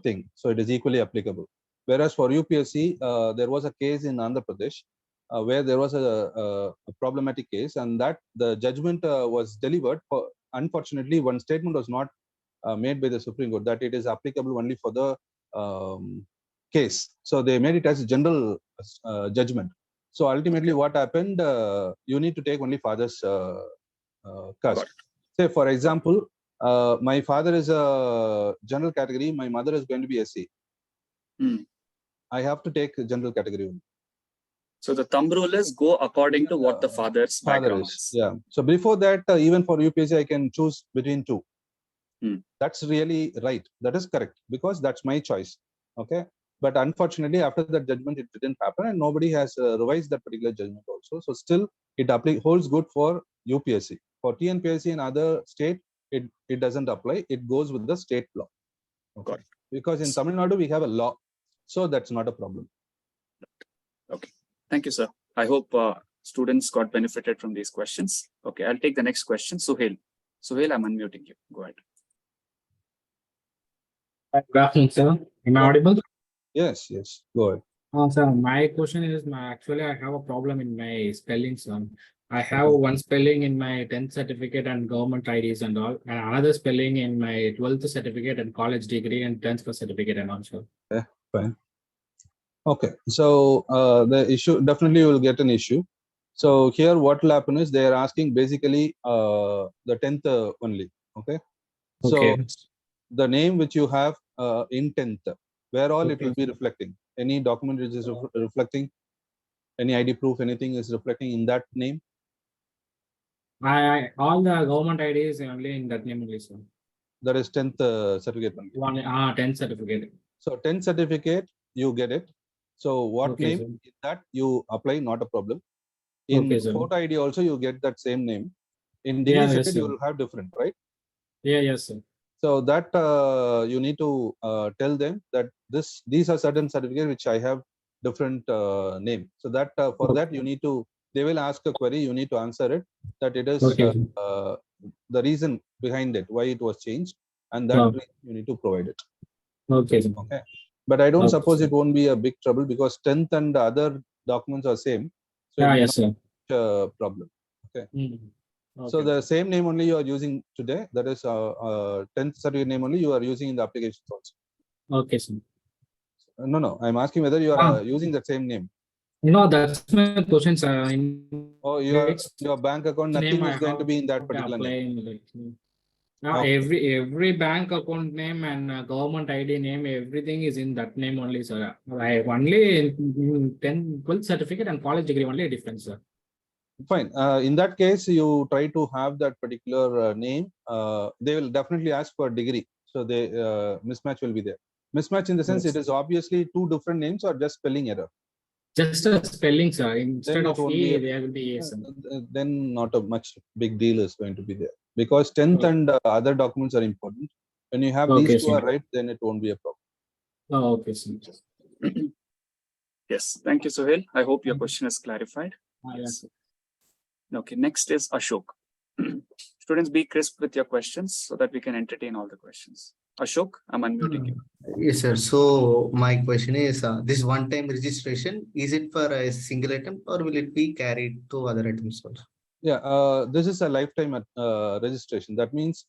thing. So it is equally applicable. Whereas for UPSC, there was a case in Andhra Pradesh where there was a problematic case, and that the judgment was delivered. Unfortunately, one statement was not made by the Supreme Court that it is applicable only for the case. So they made it as a general judgment. So ultimately, what happened? You need to take only father's caste. Say, for example, my father is a general category. My mother is going to be SC. I have to take general category only. So the thumb rule is go according to what the father's background is. Yeah. So before that, even for UPSC, I can choose between two. That's really right. That is correct, because that's my choice. Okay. But unfortunately, after that judgment, it didn't happen, and nobody has revised that particular judgment also. So still, it holds good for UPSC. For TNPSC and other state, it doesn't apply. It goes with the state law. Okay. Because in Tamil Nadu, we have a law. So that's not a problem. Okay. Thank you, sir. I hope students got benefited from these questions. Okay, I'll take the next question. Suhail. Suhail, I'm unmuting you. Go ahead. Good afternoon, sir. Am I audible? Yes, go ahead. Sir, my question is, actually, I have a problem in my spelling, sir. I have one spelling in my 10th certificate and government IDs and all, and another spelling in my 12th certificate and college degree and 10th certificate and also. Fine. Okay, so the issue, definitely you will get an issue. So here what will happen is they are asking basically the 10th only. Okay. So the name which you have in 10th, where all it will be reflecting. Any document which is reflecting, any ID proof, anything is reflecting in that name. All the government IDs only in that name only, sir. That is 10th certificate only. 10th certificate. So 10th certificate, you get it. So what name is that you apply, not a problem. In photo ID also you get that same name. In degree certificate you will have different, right? Yeah, yes, sir. So that you need to tell them that these are certain certificates which I have different name. So that for that you need to, they will ask a query, you need to answer it, that it is the reason behind it, why it was changed, and that you need to provide it. Okay. But I don't suppose it won't be a big trouble, because 10th and other documents are same. So yes, sir. Problem. Okay. So the same name only you are using today, that is 10th certificate name only you are using in the applications also. Okay, sir. No, I'm asking whether you are using the same name. No, that's my question, sir. Your bank account, nothing is going to be in that particular name. Every bank account name and government ID name, everything is in that name only, sir. Only in 10th, 12th certificate and college degree only a difference, sir. Fine. In that case, you try to have that particular name. They will definitely ask for degree. So the mismatch will be there. Mismatch in the sense it is obviously two different names or just spelling error. Just a spelling, sir. Instead of E, there will be A, sir. Then not a much big deal is going to be there, because 10th and other documents are important. When you have these two are right, then it won't be a problem. Okay, sir. Yes, thank you, Suhail. I hope your question is clarified. Yes. Okay, next is Ashok. Students, be crisp with your questions so that we can entertain all the questions. Ashok, I'm unmuting you. Yes, sir. So my question is, this one-time registration, is it for a single item or will it be carried to other items also? Yeah, this is a lifetime registration. That means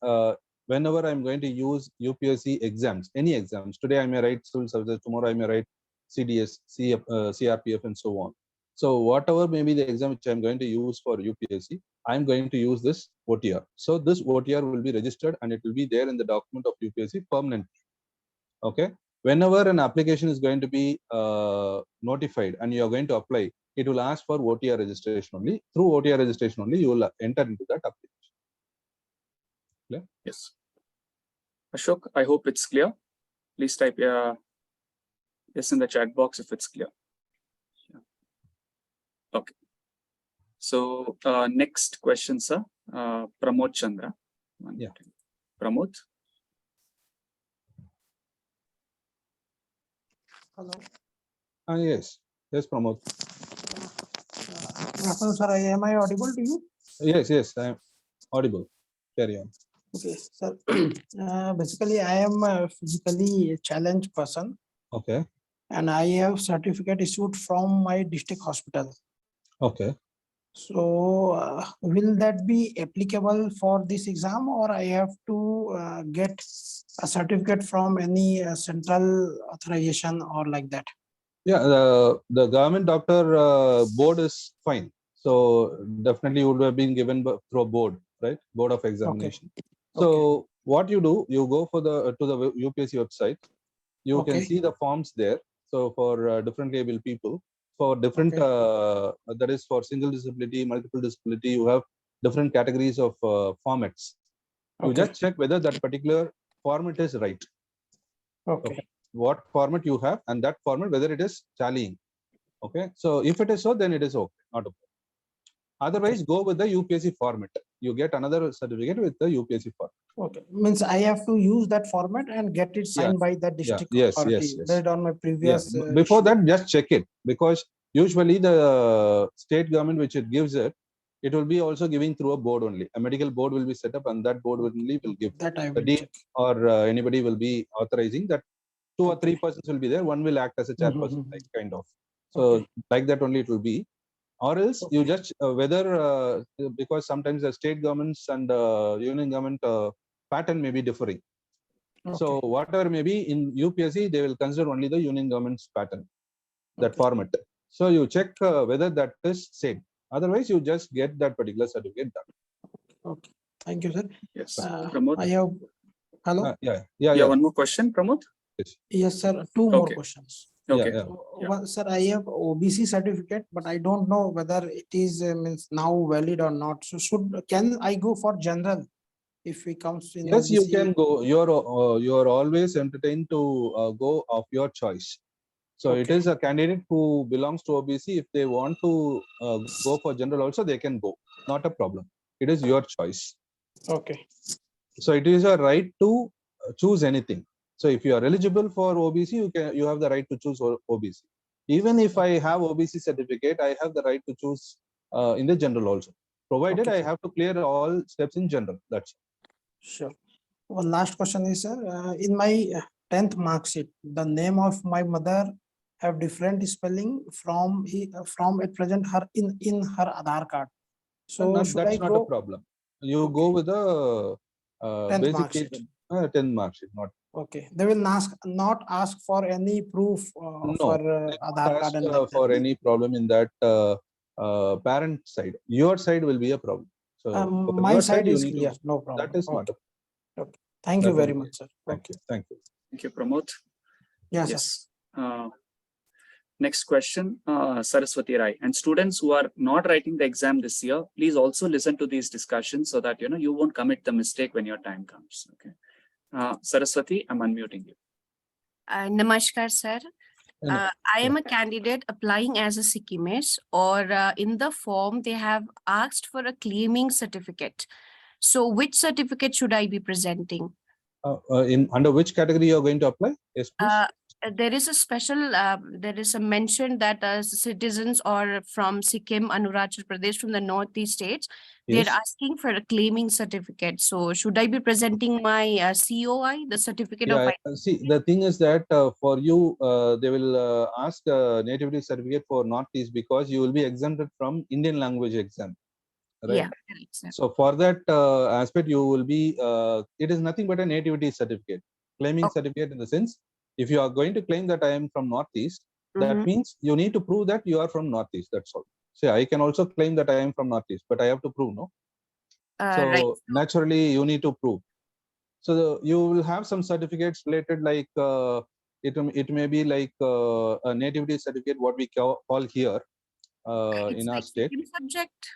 whenever I'm going to use UPSC exams, any exams, today I may write civil services, tomorrow I may write CDS, CRPF, and so on. So whatever may be the exam which I'm going to use for UPSC, I'm going to use this OTR. So this OTR will be registered and it will be there in the document of UPSC permanently. Okay. Whenever an application is going to be notified and you are going to apply, it will ask for OTR registration only. Through OTR registration only, you will enter into that application. Clear? Yes. Ashok, I hope it's clear. Please type yes in the chat box if it's clear. Okay. So next question, sir. Pramod Chandra. Yeah. Pramod. Hello. Yes, Pramod. Good afternoon, sir. Am I audible to you? Yes, I am audible. Carry on. Okay, sir. Basically, I am a physically challenged person. Okay. And I have certificate issued from my district hospital. Okay. So will that be applicable for this exam, or I have to get a certificate from any central authorization or like that? Yeah, the government doctor board is fine. So definitely you would have been given through a board, right? Board of examination. So what you do, you go for to the UPSC website. You can see the forms there. So for differently able people, for different that is for single disability, multiple disability, you have different categories of formats. You just check whether that particular format is right. Okay. What format you have and that format whether it is tallying. Okay. So if it is so, then it is okay. Not okay. Otherwise, go with the UPSC format. You get another certificate with the UPSC format. Okay. Means I have to use that format and get it signed by the district authority. Based on my previous. Before that, just check it, because usually the state government which it gives it, it will be also giving through a board only. A medical board will be set up, and that board only will give that I the will dean check. or anybody will be authorizing that. 2 or 3 persons will be there. One will act as a chairperson, like kind of. So like that only it will be. Or else you just whether because sometimes the state governments and union government pattern may be differing. So whatever may be in UPSC, they will consider only the union government's pattern, that format. So you check whether that is same. Otherwise, you just get that particular certificate done. Okay. Thank you, sir. Yes. I have. Hello. Yeah. One more question, Pramod? Yes, sir. Two more questions. Okay. One, sir, I have OBC certificate, but I don't know whether it is means now valid or not. So can I go for general if we comes in? Yes, OBC? you can go. You're always entertained to go of your choice. So it is a candidate who belongs to OBC. If they want to go for general also, they can go. Not a problem. It is your choice. Okay. So it is a right to choose anything. So if you are eligible for OBC, you have the right to choose OBC. Even if I have OBC certificate, I have the right to choose in the general also, provided I have to clear all steps in general. That's it. Sure. One last question is, sir, in my 10th mark sheet, the name of my mother have different spelling from at present her in her Aadhaar card. So that's not a problem. You go with the 10th mark sheet. 10th mark sheet, not. Okay, they will not ask for any proof for Aadhaar card and like for that. any problem in that parent side. Your side will be a problem. So my side is clear, no problem. That is not a problem. Okay. Thank you very much, sir. Thank you. Thank you, Pramod. Yes. Next question, Saraswati Rai. And students who are not writing the exam this year, please also listen to these discussions so that you won't commit the mistake when your time comes. Okay. Saraswati, I'm unmuting you. Namaskar, sir. I am a candidate applying as a Sikkimese, or in the form they have asked for a claiming certificate. So which certificate should I be presenting? Under which category you are going to apply? Yes, please. There is a special, there is a mention that citizens or from Sikkim, Arunachal Pradesh, from the northeast states, they're asking for a claiming certificate. So should I be presenting my COI, the certificate of? See, the thing is that for you, they will ask a nativity certificate for northeast because you will be exempted from Indian language exam. Right? Yeah. So for that aspect, you will be, it is nothing but a nativity certificate, claiming certificate in the sense, if you are going to claim that I am from Northeast, that means you need to prove that you are from Northeast. That's all. See, I can also claim that I am from Northeast, but I have to prove, no? So naturally, you need to prove. So you will have some certificates related, like it may be like a nativity certificate, what we call here in our state. Subject.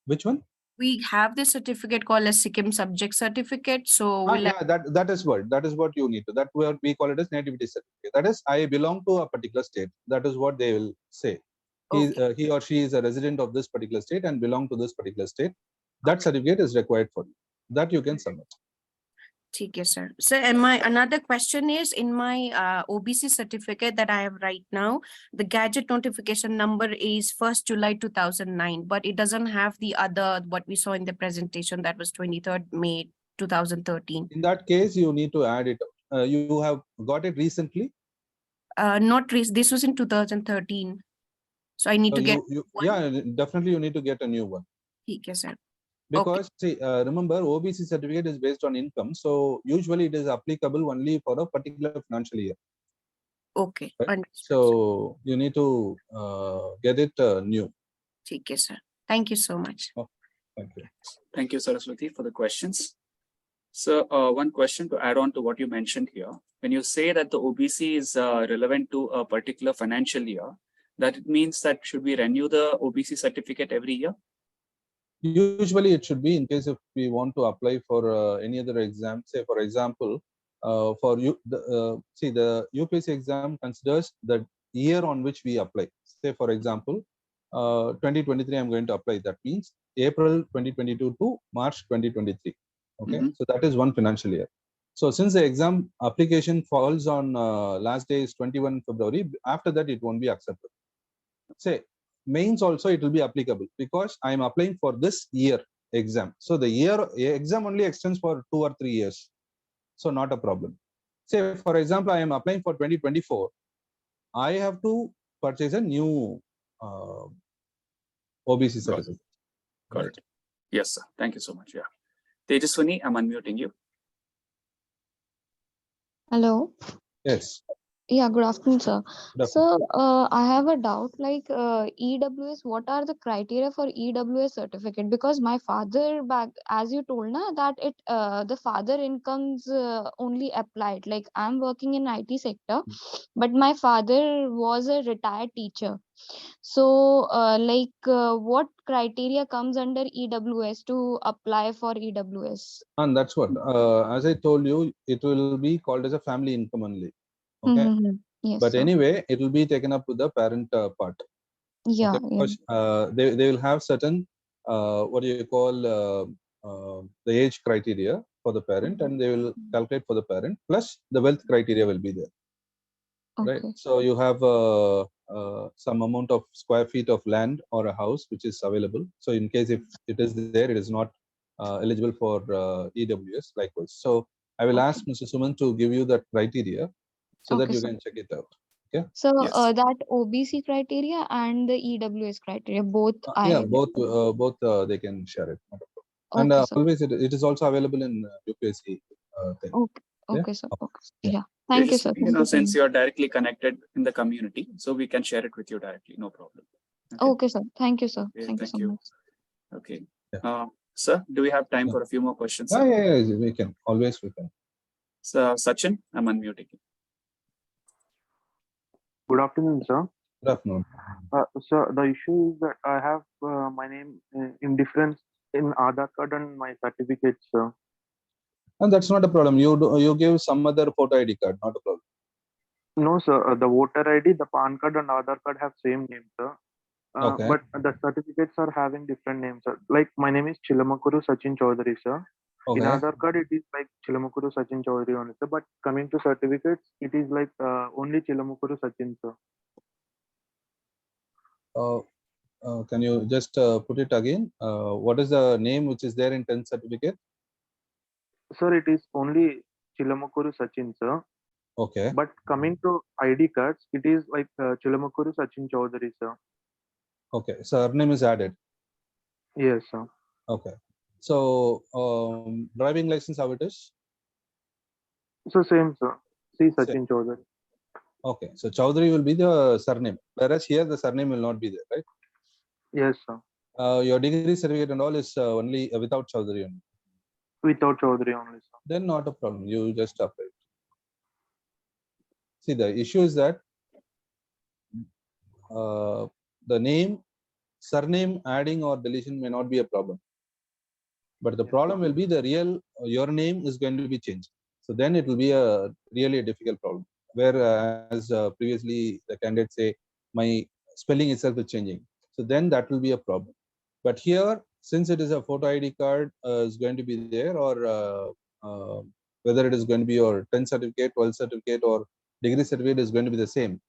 Which one? We have this certificate called a Sikkim subject certificate. So that is what you need to. That we call it as nativity certificate. That is, I belong to a particular state. That is what they will say. He or she is a resident of this particular state and belong to this particular state. That certificate is required for you. That you can submit. Okay, sir. So, and my another question is, in my OBC certificate that I have right now, the gadget notification number is 1st July 2009, but it doesn't have the other, what we saw in the presentation, that was 23rd May 2013. In that case, you need to add it. You have got it recently? Not recent. This was in 2013. So I need to get one? Yeah, definitely you need to get a new one. ठीक है, sir. Because see, remember OBC certificate is based on income, so usually it is applicable only for a particular financial year. Okay, Right? understood. So you need to get it new. ठीक है, sir. Thank you so much. Thank you. Thank you, Saraswati, for the questions. So one question to add on to what you mentioned here. When you say that the OBC is relevant to a particular financial year, that it means that should we renew the OBC certificate every year? Usually it should be in case if we want to apply for any other exam. Say for example, for you, see the UPSC exam considers the year on which we apply. Say for example, 2023 I'm going to apply. That means April 2022 to March 2023. Okay, so that is one financial year. So since the exam application falls on last day is 21 February, after that it won't be accepted. Say mains also it will be applicable because I am applying for this year exam. So the year exam only extends for 2 or 3 years. So not a problem. Say for example, I am applying for 2024. I have to purchase a new OBC certificate. Got it. Yes, sir. Thank you so much. Yeah. Tejaswini, I'm unmuting you. Hello. Yes. Yeah, good afternoon, sir. Good afternoon. So, I have a doubt, like EWS, what are the criteria for EWS certificate? Because my father back, as you told, na, that it the father incomes only applied. Like I'm working in IT sector, but my father was a retired teacher. So, what criteria comes under EWS to apply for EWS? And that's what, as I told you, it will be called as a family income only. Okay. Yes, But sir. anyway, it will be taken up with the parent part. Yeah, Okay? Because, they will have certain, what do you call, the age criteria for the parent, and they will calculate for the parent, plus the wealth criteria will be there. Right. Okay. So you have some amount of square feet of land or a house which is available. So in case if it is there, it is not eligible for EWS likewise. So I will ask Mr. Suman to give you that criteria so that Okay, you sir. can check it out. Okay. So Yes. that OBC criteria and the EWS criteria, both Yeah, I both they can share it. Not a problem. And okay, sir. always it is also available in UPSC thing. Okay, Yeah? okay, sir. Okay. Yeah. Yeah. Thank you, sir. You know, since you're directly connected in the community, so we can share it with you directly. No problem. Okay, sir. Thank you, sir. Okay, Thank you so much. Okay. Yeah. Sir, do we have time Yeah. for a few more questions? Yeah, Sir? yeah, we can. Always we can. So, Sachin, I'm unmuting you. Good afternoon, sir. Good afternoon. Sir, the issue is that I have my name in difference in Aadhaar card and my certificates, sir. And that's not a problem. You give some other photo ID card, not a problem. No, sir. The voter ID, the PAN card, and Aadhaar card have same name, sir. Okay. But the certificates are having different names, sir. Like my name is Chilamakuru Sachin Chaudhary, sir. In Okay. Aadhaar card, it is like Chilamakuru Sachin Chaudhary only, sir. But coming to certificates, it is like only Chilamakuru Sachin, sir. Can you just put it again? What is the name which is there in 10th certificate? Sir, it is only Chilamakuru Sachin, sir. Okay. But coming to ID cards, it is like Chilamakuru Sachin Chaudhary, sir. Okay. Surname is added. Yes, sir. Okay. So driving license, how it is? So same, sir. C. Sachin Chaudhary. Okay. So Chaudhary will be the surname, whereas here the surname will not be there, right? Yes, sir. Your degree certificate and all is only without Chaudhary only. Without Chaudhary only, sir. Then not a problem. You just apply. See, the issue is that the name, surname adding or deletion may not be a problem. But the problem will be the real, your name is going to be changed. So then it will be really a difficult problem. Whereas previously the candidates say, my spelling itself is changing. So then that will be a problem. But here, since it is a photo ID card is going to be there, or whether it is going to be your 10th certificate, 12th certificate, or degree certificate is going to be the same.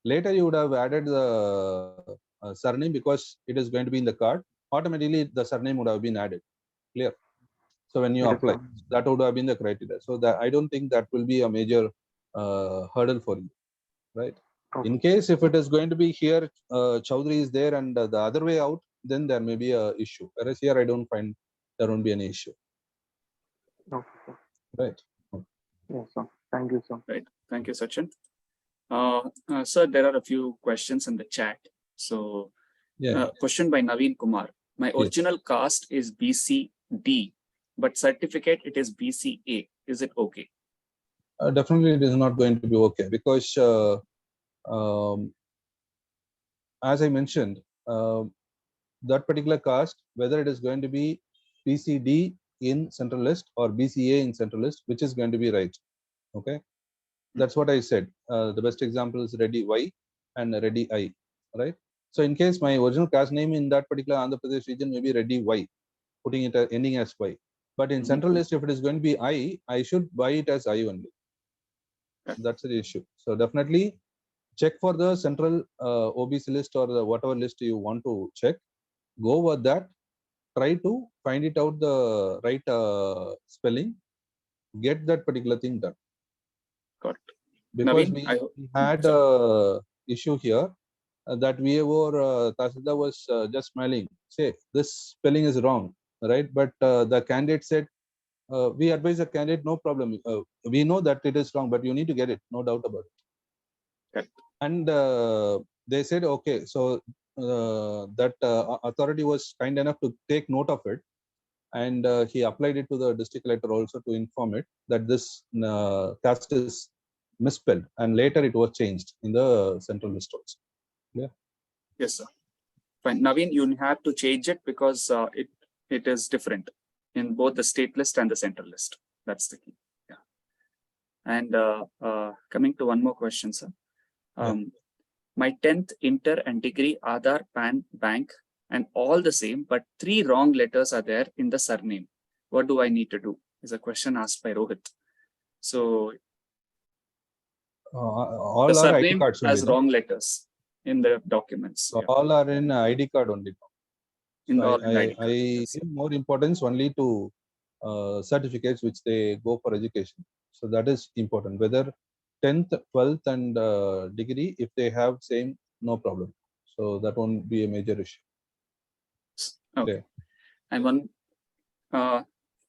Later you would have added the surname because it is going to be in the card. Automatically the surname would have been added. Clear? So when you Yes, apply, sir. that would have been the criteria. So that I don't think that will be a major hurdle for you, right? Okay. In case if it is going to be here, Chaudhary is there and the other way out, then there may be a issue. Whereas here, I don't find there won't be any issue. Okay, sir. Right. Yes, sir. Thank you, sir. Right. Thank you, Sachin. Sir, there are a few questions in the chat. So, Yeah. question by Naveen Kumar. My original caste is BCD, but certificate it is BCA. Is it okay? Definitely, it is not going to be okay because, as I mentioned, that particular caste, whether it is going to be BCD in central list or BCA in central list, which is going to be right. Okay, that's what I said. The best example is Reddy Y and Reddy I, right? So in case my original caste name in that particular Andhra Pradesh region may be Reddy Y, putting it ending as Y. But in central list, if it is going to be I should buy it as I only. That's the issue. So definitely check for the central OBC list or the whatever list you want to check. Go over that. Try to find it out the right spelling. Get that particular thing done. Got it. Because Naveen, we had a issue here that VAO Tasida was just smiling. Say this spelling is wrong, right? But the candidate said, we advise the candidate, no problem. We know that it is wrong, but you need to get it, no doubt about it. Okay. And they said, okay, so that authority was kind enough to take note of it. And he applied it to the district collector also to inform it that this caste is misspelled. And later it was changed in the central list also. Yeah. Yes, sir. Fine. Naveen, you have to change it because it is different in both the state list and the central list. That's the key. Yeah. And coming to one more question, sir. My 10th inter and degree Aadhaar, PAN, bank, and all the same, but 3 wrong letters are there in the surname. What do I need to do? Is a question asked by Rohit. So all the are ID surname cards has only, wrong letters in the documents. so all are in ID card only. In So all in ID I card, yes. give more importance only to certificates which they go for education. So that is important. Whether 10th, 12th, and degree, if they have same, no problem. So that won't be a major issue. Okay. Yeah. And one,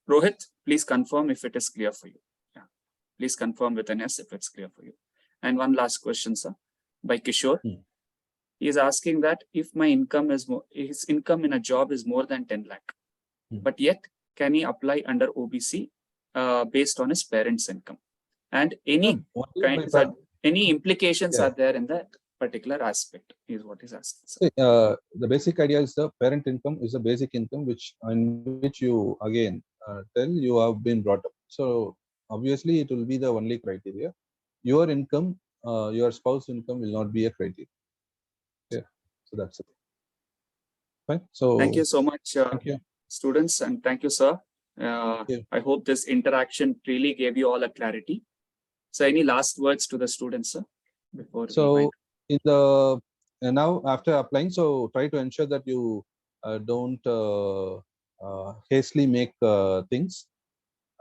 Rohit, please confirm if it is clear for you. Yeah. Please confirm with an S if it's clear for you. And one last question, sir, by Kishore. He is asking that if my income is more, his income in a job is more than 10 lakh, but yet can he apply under OBC based on his parents' income? And any any implications are there in that particular aspect is what he's asking. See, the basic idea is the parent income is a basic income which you again tell you have been brought up. So obviously it will be the only criteria. Your income, your spouse income will not be a criteria. Yeah, so that's it. Fine. So thank you so much, thank you, students, and thank you, sir. I hope this interaction really gave you all a clarity. So any last words to the students, sir, before so in the now after applying, so try to ensure that you don't hastily make things.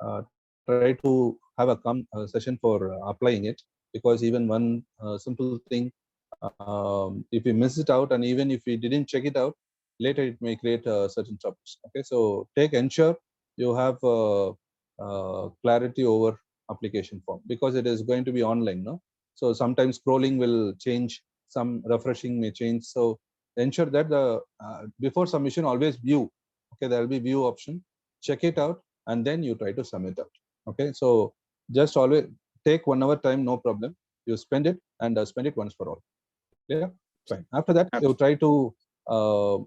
Try to have a session for applying it, because even one simple thing, if we miss it out and even if we didn't check it out, later it may create certain troubles. Okay, so ensure you have clarity over application form, because it is going to be online, no? So sometimes scrolling will change, some refreshing may change. So ensure that the before submission, always view. Okay, there will be view option. Check it out and then you try to submit out. Okay, so just always take 1 hour time, no problem. You spend it and spend it once for all. Yeah, fine. After that, you try to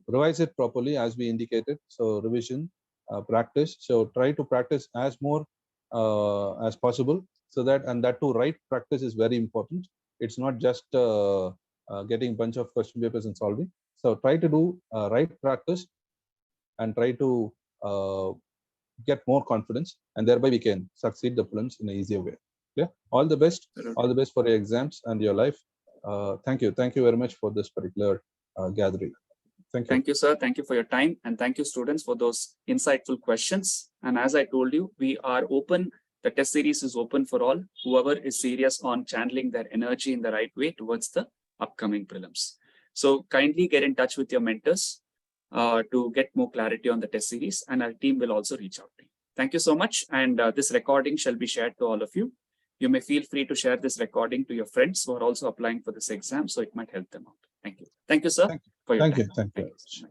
revise it properly as we indicated. So revision, practice. So try to practice as more as possible, so that, and that too, right practice is very important. It's not just getting a bunch of question papers and solving. So try to do right practice and try to get more confidence, and thereby we can succeed the prelims in an easier way. Yeah, all the best for your exams and your life. Thank you very much for this particular gathering. Thank you, sir. Thank you for your time, and thank you, students, for those insightful questions. And as I told you, we are open The test series is open for all, whoever is serious on channeling their energy in the right way towards the upcoming prelims. So kindly get in touch with your mentors to get more clarity on the test series, and our team will also reach out to you. Thank you so much. And this recording shall be shared to all of you. You may feel free to share this recording to your friends who are also applying for this exam, so it might help them out. Thank you. Thank you, sir. Thank you. For your Thank time. you. Thank you. Thank you so much.